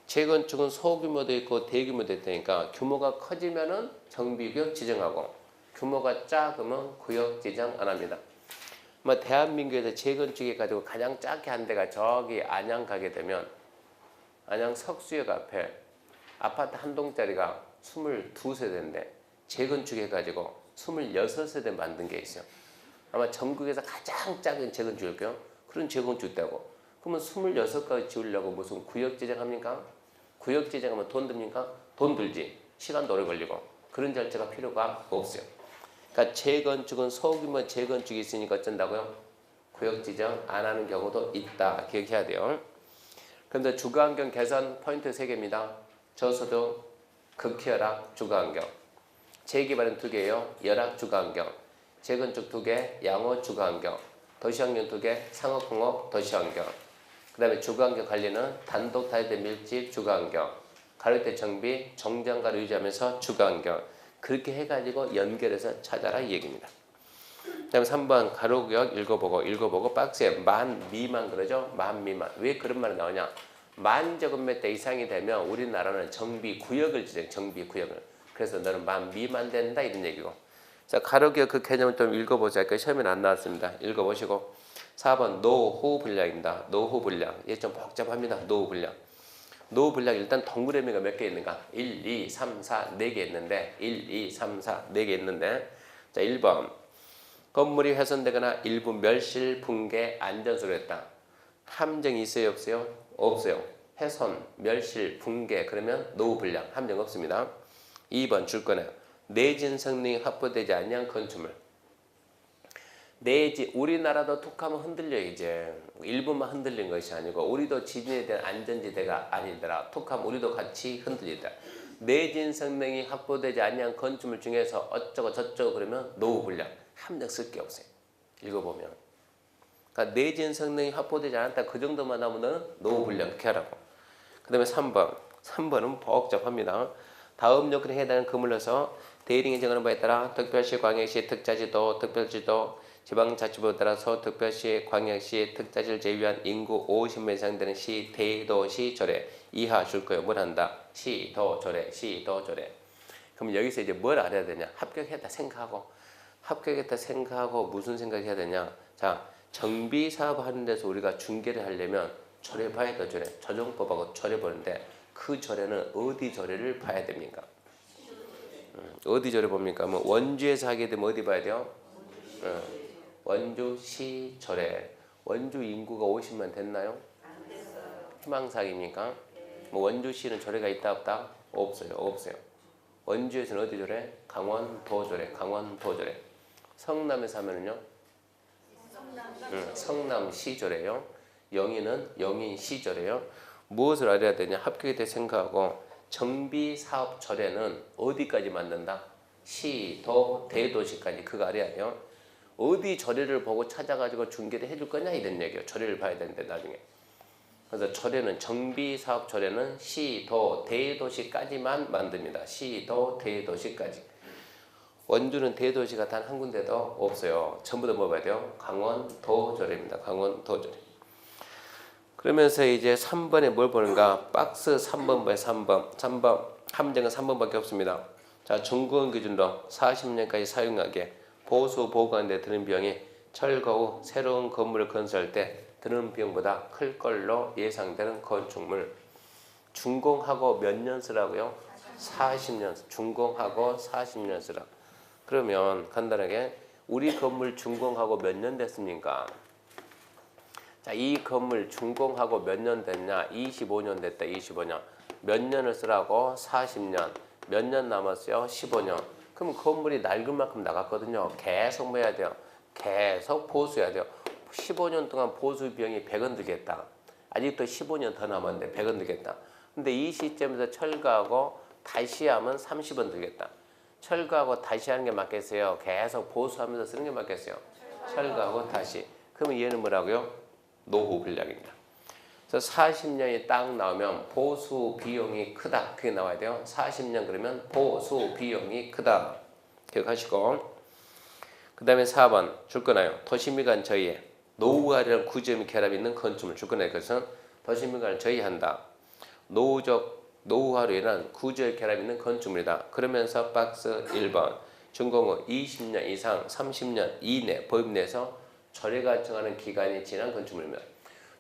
재건축은 소규모도 있고 대규모도 있다니까 규모가 커지면은 정비구역 지정하고 규모가 작으면 구역 지정 안 합니다. 대한민국에서 재건축해 가지고 가장 작게 한 데가 저기 안양 가게 되면 안양 석수역 앞에 아파트 한 동짜리가 22세대인데 재건축해 가지고 26세대 만든 게 있어요. 아마 전국에서 가장 작은 재건축일 거예요. 그런 재건축 있다고. 그러면 26가지 지으려고 무슨 구역 지정합니까? 구역 지정하면 돈 듭니까? 돈 들지. 시간도 오래 걸리고. 그런 절차가 필요가 없어요. 그러니까 재건축은 소규모 재건축이 있으니까 어쩐다고요? 구역 지정 안 하는 경우도 있다. 기억해야 돼요. 그런데 주거환경 개선 포인트 3개입니다. 저소득, 극희열악, 주거환경. 재개발은 2개예요. 열악 주거환경. 재건축 2개, 양호 주거환경. 도시환경 2개, 상업공업 도시환경. 그 다음에 주거환경 관리는 단독 다이대 밀집 주거환경, 가로대 정비, 정장가를 유지하면서 주거환경 그렇게 해가지고 연결해서 찾아라 이 얘기입니다. 그 다음에 3번 가로구역 읽어보고 박스에 만 미만 그러죠? 만 미만. 왜 그런 말이 나오냐? 만 제곱미터 이상이 되면 우리나라는 정비구역을 지정 정비구역을. 그래서 너는 만 미만 된다 이런 얘기고. 자, 가로구역 그 개념을 좀 읽어보자. 그 시험에 안 나왔습니다. 읽어보시고. 4번 노후 분량입니다. 노후 분량. 이게 좀 복잡합니다. 노후 분량. 노후 분량 일단 동그라미가 몇 개 있는가? 1, 2, 3, 4, 4개 있는데 1, 2, 3, 4, 4개 있는데 자 1번 건물이 훼손되거나 일부 멸실, 붕괴, 안전수로 했다. 함정이 있어요? 없어요? 없어요. 훼손, 멸실, 붕괴 그러면 노후 분량 함정 없습니다. 2번 줄 거네요. 내진 성능이 확보되지 않는 건축물. 내지 우리나라도 툭하면 흔들려 이제 일부만 흔들린 것이 아니고 우리도 지진에 대한 안전지대가 아니더라. 툭하면 우리도 같이 흔들리다. 내진 성능이 확보되지 않는 건축물 중에서 어쩌고 저쩌고 그러면 노후 분량 함정 쓸 게 없어요. 읽어보면 그러니까 내진 성능이 확보되지 않았다 그 정도만 나오면 노후 분량 그렇게 하라고. 그 다음에 3번은 복잡합니다. 다음 요건에 해당하는 건물로서 대리인이 정하는 바에 따라 특별시, 광역시, 특자지도, 특별지도, 지방자치부에 따라서 특별시, 광역시, 특자지를 제외한 인구 50만 이상 되는 시, 대도시, 조례 이하 줄 거예요. 뭘 한다? 시, 도, 조례, 시, 도, 조례. 그럼 여기서 이제 뭘 알아야 되냐? 합격했다 생각하고 무슨 생각해야 되냐? 자, 정비 사업 하는 데서 우리가 중개를 하려면 조례 봐야 돼. 조례. 조정법하고 조례 보는데 그 조례는 어디 조례를 봐야 됩니까? 어디 조례 봅니까? 뭐 원주에서 하게 되면 어디 봐야 돼요? 원주시 조례. 원주 인구가 50만 됐나요? 안 됐어요. 희망사항입니까? 뭐 원주시는 조례가 있다 없다? 없어요. 원주에서는 어디 조례? 강원도 조례. 성남에서 하면은요? 성남시 조례요. 영인은 영인시 조례요. 무엇을 알아야 되냐? 합격에 대해 생각하고 정비사업 조례는 어디까지 만든다? 시, 도, 대도시까지 그거 알아야 돼요. 어디 조례를 보고 찾아가지고 중개를 해줄 거냐 이런 얘기예요. 조례를 봐야 되는데 나중에. 그래서 조례는 정비사업 조례는 시, 도, 대도시까지만 만듭니다. 시, 도, 대도시까지. 원주는 대도시가 단 한 군데도 없어요. 전부 다 뭐 봐야 돼요? 강원도 조례입니다. 강원도 조례. 그러면서 이제 3번에 뭘 보는가? 박스 3번 봐요. 3번. 함정은 3번밖에 없습니다. 자, 중고원 기준으로 40년까지 사용하게 보수 보관에 데 드는 비용이 철거 후 새로운 건물을 건설할 때 드는 비용보다 클 걸로 예상되는 건축물. 준공하고 몇 년 쓰라고요? 40년. 준공하고 40년 쓰라. 그러면 간단하게 우리 건물 준공하고 몇 년 됐습니까? 자, 이 건물 준공하고 몇 년 됐냐? 25년 됐다. 25년. 몇 년을 쓰라고? 40년. 몇 년 남았어요? 15년. 그럼 건물이 낡은 만큼 나갔거든요. 계속 뭐 해야 돼요? 계속 보수해야 돼요. 15년 동안 보수 비용이 100원 들겠다. 아직도 15년 더 남았는데 100원 들겠다. 근데 이 시점에서 철거하고 다시 하면 30원 들겠다. 철거하고 다시 하는 게 맞겠어요? 계속 보수하면서 쓰는 게 맞겠어요? 철거하고 다시. 그러면 얘는 뭐라고요? 노후 분량입니다. 그래서 40년이 딱 나오면 보수 비용이 크다. 그게 나와야 돼요. 40년 그러면 보수 비용이 크다. 기억하시고. 그 다음에 4번 줄 거나요? 도시미관 저희에 노후화라는 구조의 결합이 있는 건축물 줄 거나요? 그것은 도시미관을 저희한다. 노후화로 인한 구조의 결합이 있는 건축물이다. 그러면서 박스 1번 준공 후 20년 이상 30년 이내 법입 내에서 조례가 정하는 기간이 지난 건축물입니다.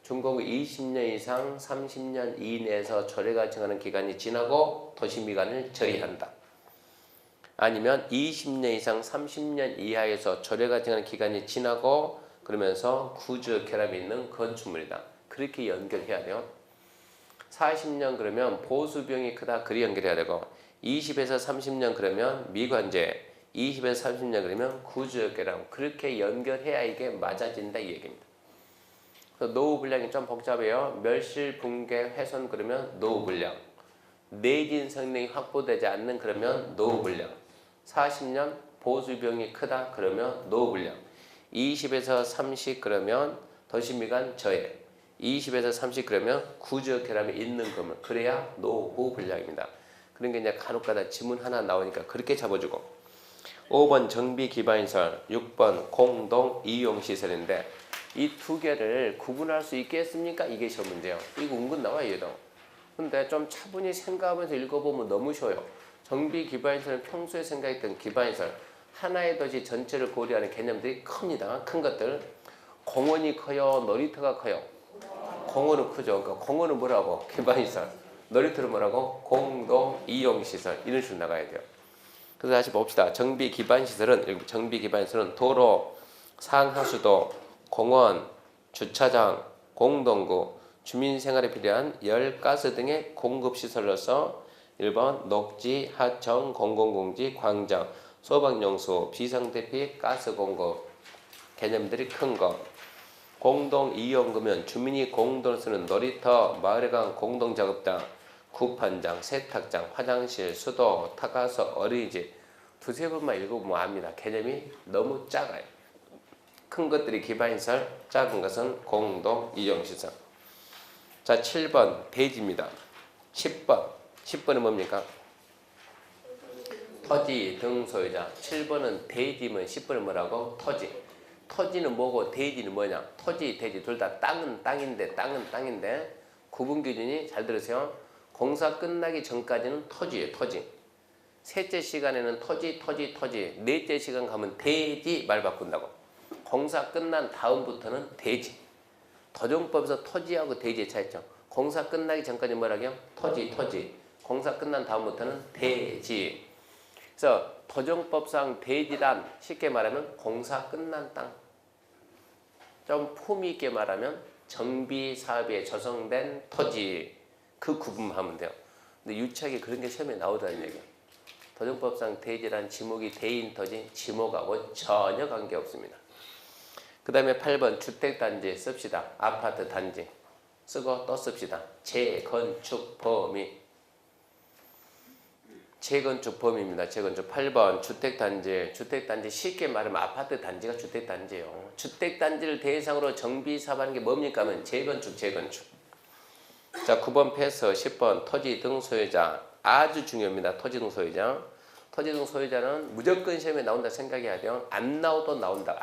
준공 후 20년 이상 30년 이내에서 조례가 정하는 기간이 지나고 도시미관을 저희한다. 아니면 20년 이상 30년 이하에서 조례가 정하는 기간이 지나고 그러면서 구조 결합이 있는 건축물이다. 그렇게 연결해야 돼요. 40년 그러면 보수 비용이 크다. 그리 연결해야 되고 20에서 30년 그러면 미관제 20에서 30년 그러면 구조 결합 그렇게 연결해야 이게 맞아진다 이 얘기입니다. 노후 분량이 좀 복잡해요. 멸실, 붕괴, 훼손 그러면 노후 분량. 내진 성능이 확보되지 않는 그러면 노후 분량. 40년 보수 비용이 크다 그러면 노후 분량. 20에서 30 그러면 도시미관 저해. 20에서 30 그러면 구적 결함이 있는 건물. 그래야 노후 불량입니다. 그런 게 이제 간혹가다 지문 하나 나오니까 그렇게 잡아주고. 5번 정비 기반시설, 6번 공동 이용 시설인데 이 두 개를 구분할 수 있겠습니까? 이게 시험 문제예요. 이거 은근 나와요, 얘도. 근데 좀 차분히 생각하면서 읽어보면 너무 쉬워요. 정비 기반시설은 평소에 생각했던 기반시설, 하나의 도시 전체를 고려하는 개념들이 큽니다. 큰 것들. 공원이 커요, 놀이터가 커요. 공원은 크죠. 그러니까 공원은 뭐라고? 기반시설. 놀이터는 뭐라고? 공동 이용시설. 이런 식으로 나가야 돼요. 그래서 다시 봅시다. 정비 기반시설은 도로, 상하수도, 공원, 주차장, 공동구, 주민생활에 필요한 열, 가스 등의 공급시설로서 1번 녹지, 하청, 공공공지, 광장, 소방용수, 비상대피, 가스 공급 개념들이 큰 거. 공동이용구면 주민이 공동으로 쓰는 놀이터, 마을회관 공동작업장, 구판장, 세탁장, 화장실, 수도, 타가서, 어린이집 두세 번만 읽어보면 압니다. 개념이 너무 작아요. 큰 것들이 기반시설, 작은 것은 공동이용시설. 자, 7번 대지입니다. 10번은 뭡니까? 토지 등 소유자. 7번은 대지면 10번은 뭐라고? 토지. 토지는 뭐고 대지는 뭐냐? 토지, 대지 둘 다 땅은 땅인데 구분 기준이 잘 들으세요. 공사 끝나기 전까지는 토지예요. 토지. 셋째 시간에는 토지. 넷째 시간 가면 대지 말 바꾼다고. 공사 끝난 다음부터는 대지. 도정법에서 토지하고 대지의 차이점. 공사 끝나기 전까지 뭐라고요? 토지. 공사 끝난 다음부터는 대지. 그래서 도정법상 대지란 쉽게 말하면 공사 끝난 땅. 좀 품위 있게 말하면 정비 사업에 조성된 토지. 그 구분하면 돼요. 근데 유치하게 그런 게 시험에 나오다는 얘기예요. 도정법상 대지란 지목이 대인 토지, 지목하고 전혀 관계없습니다. 그 다음에 8번 주택단지 씁시다. 아파트 단지 쓰고 또 씁시다. 재건축 범위. 재건축 범위입니다. 재건축. 8번 주택단지 쉽게 말하면 아파트 단지가 주택단지예요. 주택단지를 대상으로 정비 사업하는 게 뭡니까 하면 재건축. 자, 9번 패스. 10번 토지 등 소유자. 아주 중요합니다. 토지 등 소유자. 토지 등 소유자는 무조건 시험에 나온다 생각해야 돼요. 안 나와도 나온다.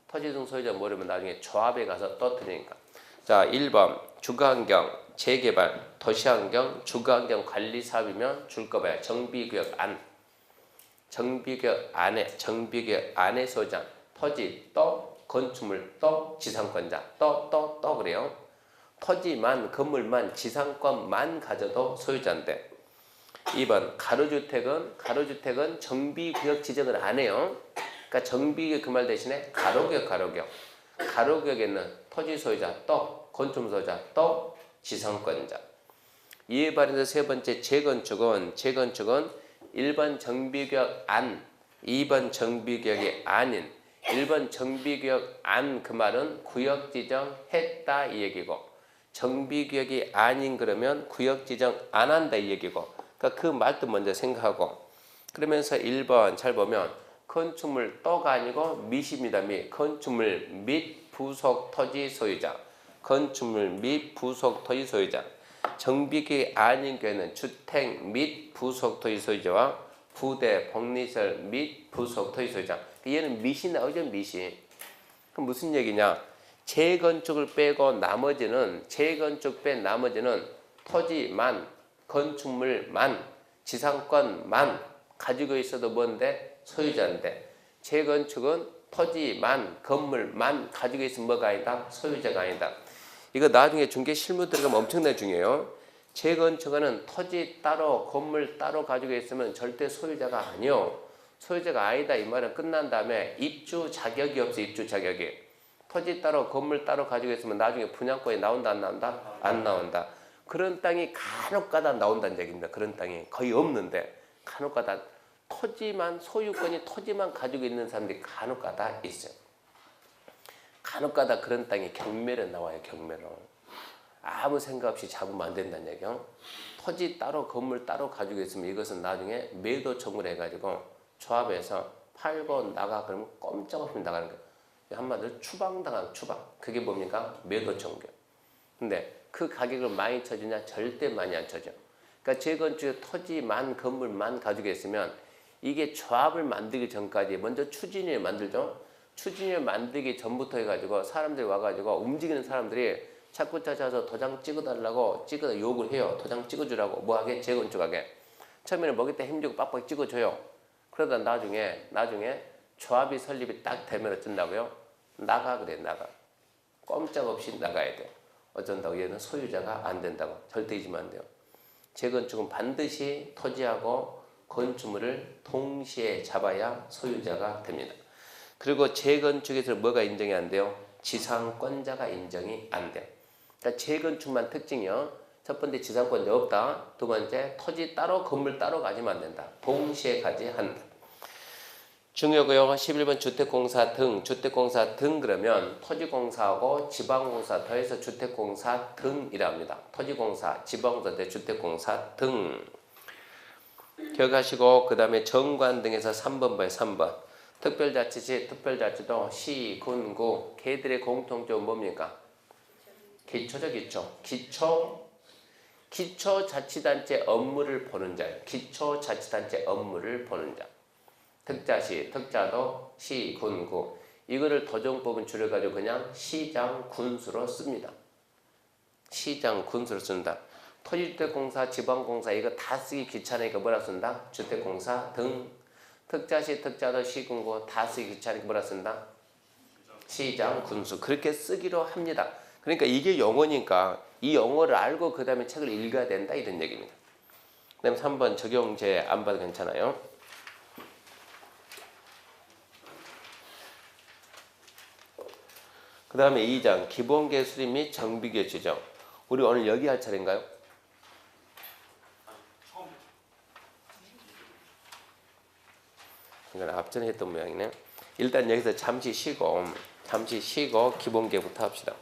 토지 등 소유자 모르면 나중에 조합에 가서 떠뜨리니까. 자, 1번 주거환경, 재개발, 도시환경, 주거환경 관리 사업이면 줄 거 봐요. 정비구역 안에 소유자, 토지 또 건축물 또 지상권자 또 그래요. 토지만 건물만 지상권만 가져도 소유자인데. 2번 가로주택은 정비구역 지정을 안 해요. 그러니까 정비구역 그 말 대신에 가로구역에는 토지 소유자 또 건축물 소유자 또 지상권자. 이에 반해서 세 번째 재건축은 1번 정비구역 안, 2번 정비구역이 아닌 1번 정비구역 안 그 말은 구역 지정했다 이 얘기고, 정비구역이 아닌 그러면 구역 지정 안 한다 이 얘기고. 그러니까 그 말도 먼저 생각하고. 그러면서 1번 잘 보면 건축물 또가 아니고 및입니다. 건축물 및 부속 토지 소유자. 정비구역이 아닌 경우에는 주택 및 부속 토지 소유자와 부대, 복리시설 및 부속 토지 소유자. 얘는 밋이 나오죠. 그럼 무슨 얘기냐? 재건축을 빼고 나머지는 토지만, 건축물만, 지상권만 가지고 있어도 뭔데? 소유자인데. 재건축은 토지만, 건물만 가지고 있으면 뭐가 아니다? 소유자가 아니다. 이거 나중에 중개 실무 들어가면 엄청나게 중요해요. 재건축은 토지 따로, 건물 따로 가지고 있으면 절대 소유자가 아니요. 소유자가 아니다 이 말은 끝난 다음에 입주 자격이 없어. 토지 따로, 건물 따로 가지고 있으면 나중에 분양권이 나온다 안 나온다? 안 나온다. 그런 땅이 간혹가다 나온다는 얘기입니다. 그런 땅이 거의 없는데 간혹가다 소유권이 토지만 가지고 있는 사람들이 간혹가다 있어요. 간혹가다 그런 땅이 경매로 나와요. 아무 생각 없이 잡으면 안 된다는 얘기요. 토지 따로 건물 따로 가지고 있으면 이것은 나중에 매도 청구를 해가지고 조합해서 팔고 나가 그러면 꼼짝없이 나가는 거예요. 한마디로 추방당한 추방. 그게 뭡니까? 매도 청구. 근데 그 가격을 많이 쳐주냐? 절대 많이 안 쳐줘. 그러니까 재건축 토지만 건물만 가지고 있으면 이게 조합을 만들기 전까지 먼저 추진위를 만들죠. 추진위를 만들기 전부터 해가지고 사람들이 와가지고 움직이는 사람들이 자꾸 찾아서 도장 찍어달라고 찍어 욕을 해요. 도장 찍어주라고 뭐하게 재건축하게. 처음에는 먹일 때 힘주고 빡빡 찍어줘요. 그러다 나중에 조합이 설립이 딱 되면 어쩐다고요? 나가 그래 나가. 꼼짝없이 나가야 돼요. 어쩐다고 얘는 소유자가 안 된다고. 절대 잊으면 안 돼요. 재건축은 반드시 토지하고 건축물을 동시에 잡아야 소유자가 됩니다. 그리고 재건축에서 뭐가 인정이 안 돼요? 지상권자가 인정이 안 돼요. 그러니까 재건축만 특징이요. 첫 번째 지상권자 없다. 두 번째 토지 따로 건물 따로 가지면 안 된다. 동시에 가지 한다. 중요고요. 11번 주택공사 등 그러면 토지공사하고 지방공사 더해서 주택공사 등이랍니다. 토지공사, 지방공사 대 주택공사 등. 기억하시고 그 다음에 정관 등에서 3번 봐요. 3번. 특별자치시, 특별자치도 시, 군, 구 걔들의 공통점은 뭡니까? 기초죠. 기초자치단체 업무를 보는 자예요. 기초자치단체 업무를 보는 자. 특자시, 특자도 시, 군, 구. 이거를 도정법은 줄여가지고 그냥 시장, 군수로 씁니다. 시장, 군수로 쓴다. 토지주택공사, 지방공사 이거 다 쓰기 귀찮으니까 뭐라 쓴다? 주택공사 등. 특자시, 특자도 시, 군, 구 다 쓰기 귀찮으니까 뭐라 쓴다? 시장, 군수. 그렇게 쓰기로 합니다. 그러니까 이게 영어니까 이 영어를 알고 그 다음에 책을 읽어야 된다 이런 얘기입니다. 그 다음에 3번 적용제 안 봐도 괜찮아요. 그 다음에 2장 기본계 수립 및 정비계 지정. 우리 오늘 여기 할 차례인가요? 이건 앞전에 했던 모양이네. 일단 여기서 잠시 쉬고 기본계부터 합시다.